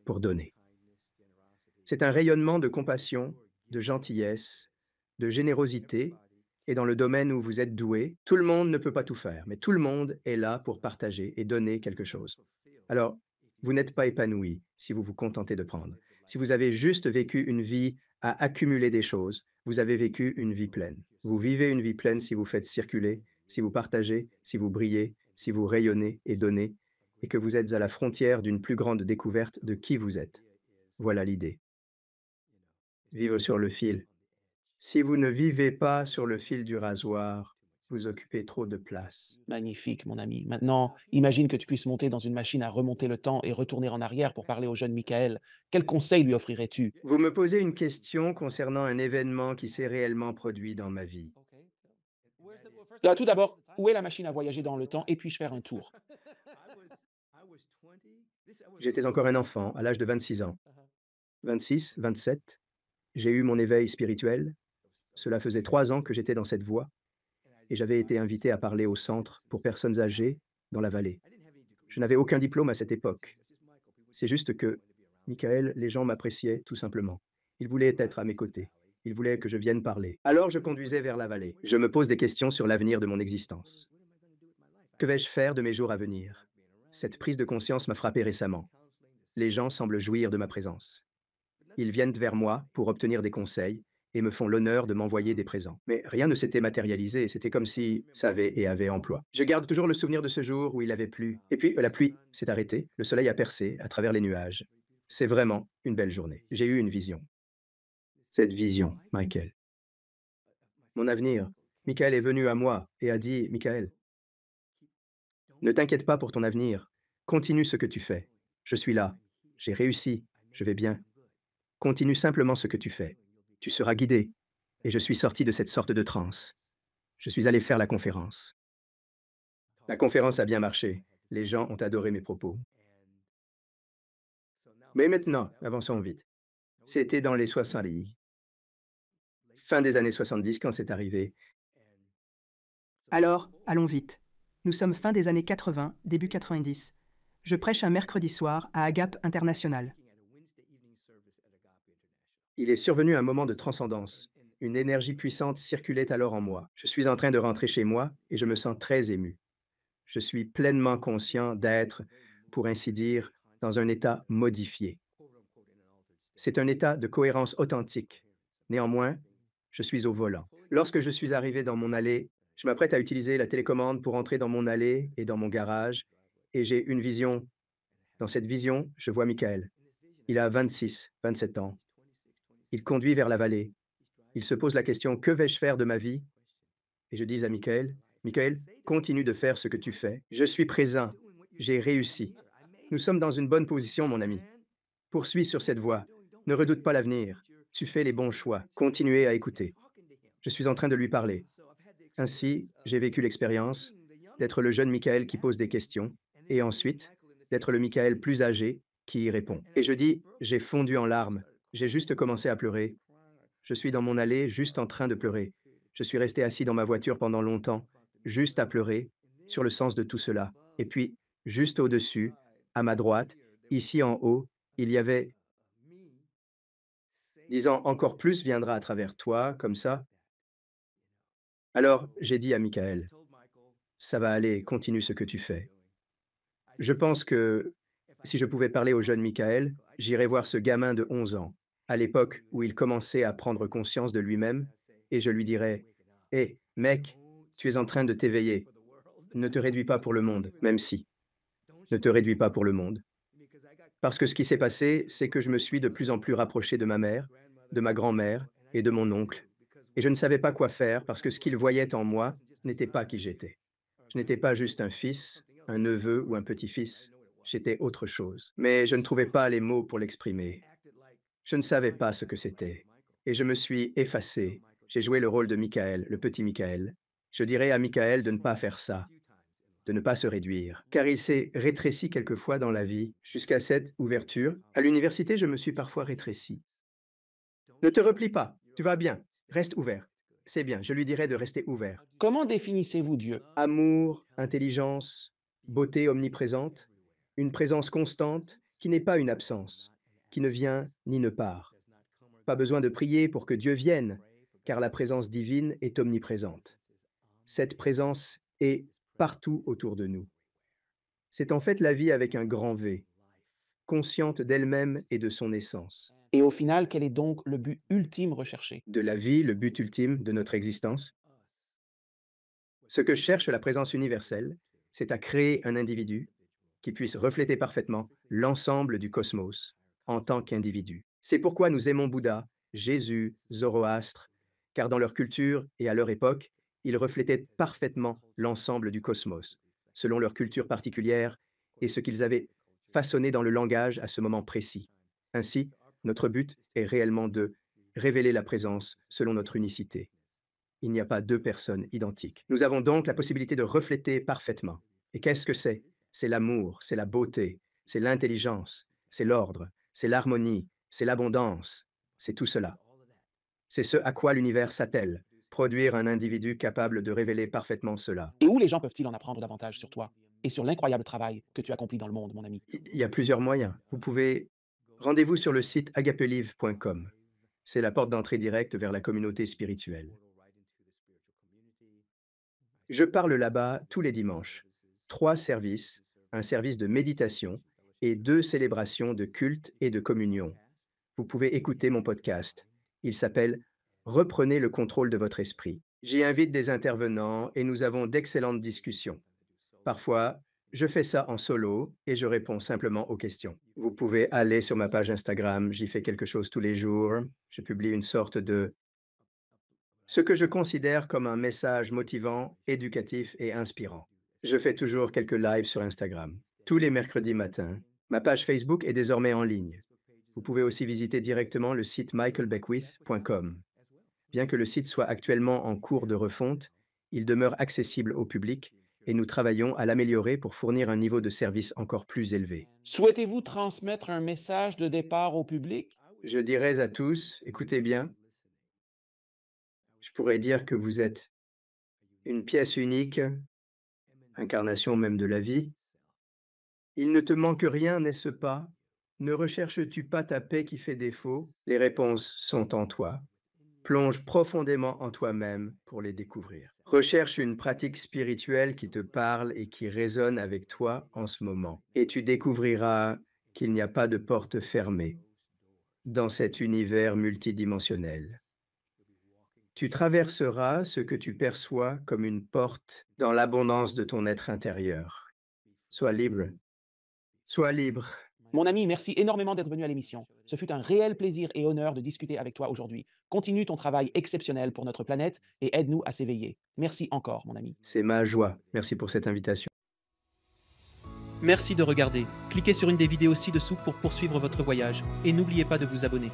pour donner. C'est un rayonnement de compassion, de gentillesse, de générosité, et dans le domaine où vous êtes doué, tout le monde ne peut pas tout faire, mais tout le monde est là pour partager et donner quelque chose. Alors, vous n'êtes pas épanoui si vous vous contentez de prendre. Si vous avez juste vécu une vie à accumuler des choses, vous avez vécu une vie pleine. Vous vivez une vie pleine si vous faites circuler, si vous partagez, si vous brillez, si vous rayonnez et donnez, et que vous êtes à la frontière d'une plus grande découverte de qui vous êtes. Voilà l'idée. Vivre sur le fil. Si vous ne vivez pas sur le fil du rasoir, vous occupez trop de place. Magnifique, mon ami. Maintenant, imagine que tu puisses monter dans une machine à remonter le temps et retourner en arrière pour parler au jeune Michael. Quel conseil lui offrirais-tu? Vous me posez une question concernant un événement qui s'est réellement produit dans ma vie. Tout d'abord, où est la machine à voyager dans le temps et puis-je faire un tour? J'étais encore un enfant, à l'âge de 26 ans. 26, 27, j'ai eu mon éveil spirituel. Cela faisait 3 ans que j'étais dans cette voie et j'avais été invité à parler au centre pour personnes âgées dans la vallée. Je n'avais aucun diplôme à cette époque. C'est juste que, Michael, les gens m'appréciaient tout simplement. Ils voulaient être à mes côtés. Ils voulaient que je vienne parler. Alors je conduisais vers la vallée. Je me pose des questions sur l'avenir de mon existence. Que vais-je faire de mes jours à venir? Cette prise de conscience m'a frappé récemment. Les gens semblent jouir de ma présence. Ils viennent vers moi pour obtenir des conseils et me font l'honneur de m'envoyer des présents. Mais rien ne s'était matérialisé, c'était comme si savait et avait emploi. Je garde toujours le souvenir de ce jour où il avait plu. Et puis la pluie s'est arrêtée, le soleil a percé à travers les nuages. C'est vraiment une belle journée. J'ai eu une vision. Cette vision, Michael. Mon avenir. Michael est venu à moi et a dit, Michael, ne t'inquiète pas pour ton avenir. Continue ce que tu fais. Je suis là. J'ai réussi. Je vais bien. Continue simplement ce que tu fais. Tu seras guidé. Et je suis sorti de cette sorte de transe. Je suis allé faire la conférence. La conférence a bien marché. Les gens ont adoré mes propos. Mais maintenant, avançons vite. C'était dans les 70, fin des années 70 quand c'est arrivé. Alors, allons vite. Nous sommes fin des années 80, début 90. Je prêche un mercredi soir à Agape International. Il est survenu un moment de transcendance. Une énergie puissante circulait alors en moi. Je suis en train de rentrer chez moi et je me sens très ému. Je suis pleinement conscient d'être, pour ainsi dire, dans un état modifié. C'est un état de cohérence authentique. Néanmoins, je suis au volant. Lorsque je suis arrivé dans mon allée, je m'apprête à utiliser la télécommande pour entrer dans mon allée et dans mon garage, et j'ai une vision. Dans cette vision, je vois Michael. Il a 26, 27 ans. Il conduit vers la vallée. Il se pose la question: que vais-je faire de ma vie? Et je dis à Michael: Michael, continue de faire ce que tu fais. Je suis présent. J'ai réussi. Nous sommes dans une bonne position, mon ami. Poursuis sur cette voie. Ne redoute pas l'avenir. Tu fais les bons choix. Continuez à écouter. Je suis en train de lui parler. Ainsi, j'ai vécu l'expérience d'être le jeune Michael qui pose des questions et ensuite d'être le Michael plus âgé qui y répond. Et je dis: j'ai fondu en larmes. J'ai juste commencé à pleurer. Je suis dans mon allée, juste en train de pleurer. Je suis resté assis dans ma voiture pendant longtemps, juste à pleurer, sur le sens de tout cela. Et puis, juste au-dessus, à ma droite, ici en haut, il y avait, disant: encore plus viendra à travers toi, comme ça. Alors, j'ai dit à Michael: ça va aller, continue ce que tu fais. Je pense que si je pouvais parler au jeune Michael, j'irais voir ce gamin de 11 ans, à l'époque où il commençait à prendre conscience de lui-même, et je lui dirais: hé, mec, tu es en train de t'éveiller. Ne te réduis pas pour le monde, même si. Ne te réduis pas pour le monde. Parce que ce qui s'est passé, c'est que je me suis de plus en plus rapproché de ma mère, de ma grand-mère et de mon oncle. Et je ne savais pas quoi faire parce que ce qu'ils voyaient en moi n'était pas qui j'étais. Je n'étais pas juste un fils, un neveu ou un petit-fils. J'étais autre chose. Mais je ne trouvais pas les mots pour l'exprimer. Je ne savais pas ce que c'était. Et je me suis effacé. J'ai joué le rôle de Michael, le petit Michael. Je dirais à Michael de ne pas faire ça, de ne pas se réduire, car il s'est rétréci quelquefois dans la vie, jusqu'à cette ouverture. À l'université, je me suis parfois rétréci. Ne te replie pas, tu vas bien, reste ouvert. C'est bien, je lui dirais de rester ouvert. Comment définissez-vous Dieu? Amour, intelligence, beauté omniprésente, une présence constante qui n'est pas une absence, qui ne vient ni ne part. Pas besoin de prier pour que Dieu vienne, car la présence divine est omniprésente. Cette présence est partout autour de nous. C'est en fait la vie avec un grand V, consciente d'elle-même et de son essence. Et au final, quel est donc le but ultime recherché? De la vie, le but ultime de notre existence. Ce que cherche la présence universelle, c'est à créer un individu qui puisse refléter parfaitement l'ensemble du cosmos en tant qu'individu. C'est pourquoi nous aimons Bouddha, Jésus, Zoroastre, car dans leur culture et à leur époque, ils reflétaient parfaitement l'ensemble du cosmos, selon leur culture particulière et ce qu'ils avaient façonné dans le langage à ce moment précis. Ainsi, notre but est réellement de révéler la présence selon notre unicité. Il n'y a pas deux personnes identiques. Nous avons donc la possibilité de refléter parfaitement. Et qu'est-ce que c'est? C'est l'amour, c'est la beauté, c'est l'intelligence, c'est l'ordre, c'est l'harmonie, c'est l'abondance, c'est tout cela. C'est ce à quoi l'univers s'attelle, produire un individu capable de révéler parfaitement cela. Et où les gens peuvent-ils en apprendre davantage sur toi et sur l'incroyable travail que tu accomplis dans le monde, mon ami? Il y a plusieurs moyens. Vous pouvez rendez-vous sur le site agapelive.com. C'est la porte d'entrée directe vers la communauté spirituelle. Je parle là-bas tous les dimanches. 3 services, un service de méditation et 2 célébrations de culte et de communion. Vous pouvez écouter mon podcast. Il s'appelle Reprenez le contrôle de votre esprit. J'y invite des intervenants et nous avons d'excellentes discussions. Parfois, je fais ça en solo et je réponds simplement aux questions. Vous pouvez aller sur ma page Instagram, j'y fais quelque chose tous les jours. Je publie une sorte de ce que je considère comme un message motivant, éducatif et inspirant. Je fais toujours quelques lives sur Instagram, tous les mercredis matins. Ma page Facebook est désormais en ligne. Vous pouvez aussi visiter directement le site michaelbeckwith.com. Bien que le site soit actuellement en cours de refonte, il demeure accessible au public et nous travaillons à l'améliorer pour fournir un niveau de service encore plus élevé. Souhaitez-vous transmettre un message de départ au public? Je dirais à tous, écoutez bien, je pourrais dire que vous êtes une pièce unique, incarnation même de la vie. Il ne te manque rien, n'est-ce pas? Ne recherches-tu pas ta paix qui fait défaut? Les réponses sont en toi. Plonge profondément en toi-même pour les découvrir. Recherche une pratique spirituelle qui te parle et qui résonne avec toi en ce moment. Et tu découvriras qu'il n'y a pas de porte fermée dans cet univers multidimensionnel. Tu traverseras ce que tu perçois comme une porte dans l'abondance de ton être intérieur. Sois libre. Sois libre. Mon ami, merci énormément d'être venu à l'émission. Ce fut un réel plaisir et honneur de discuter avec toi aujourd'hui. Continue ton travail exceptionnel pour notre planète et aide-nous à s'éveiller. Merci encore, mon ami. C'est ma joie. Merci pour cette invitation. Merci de regarder. Cliquez sur une des vidéos ci-dessous pour poursuivre votre voyage et n'oubliez pas de vous abonner.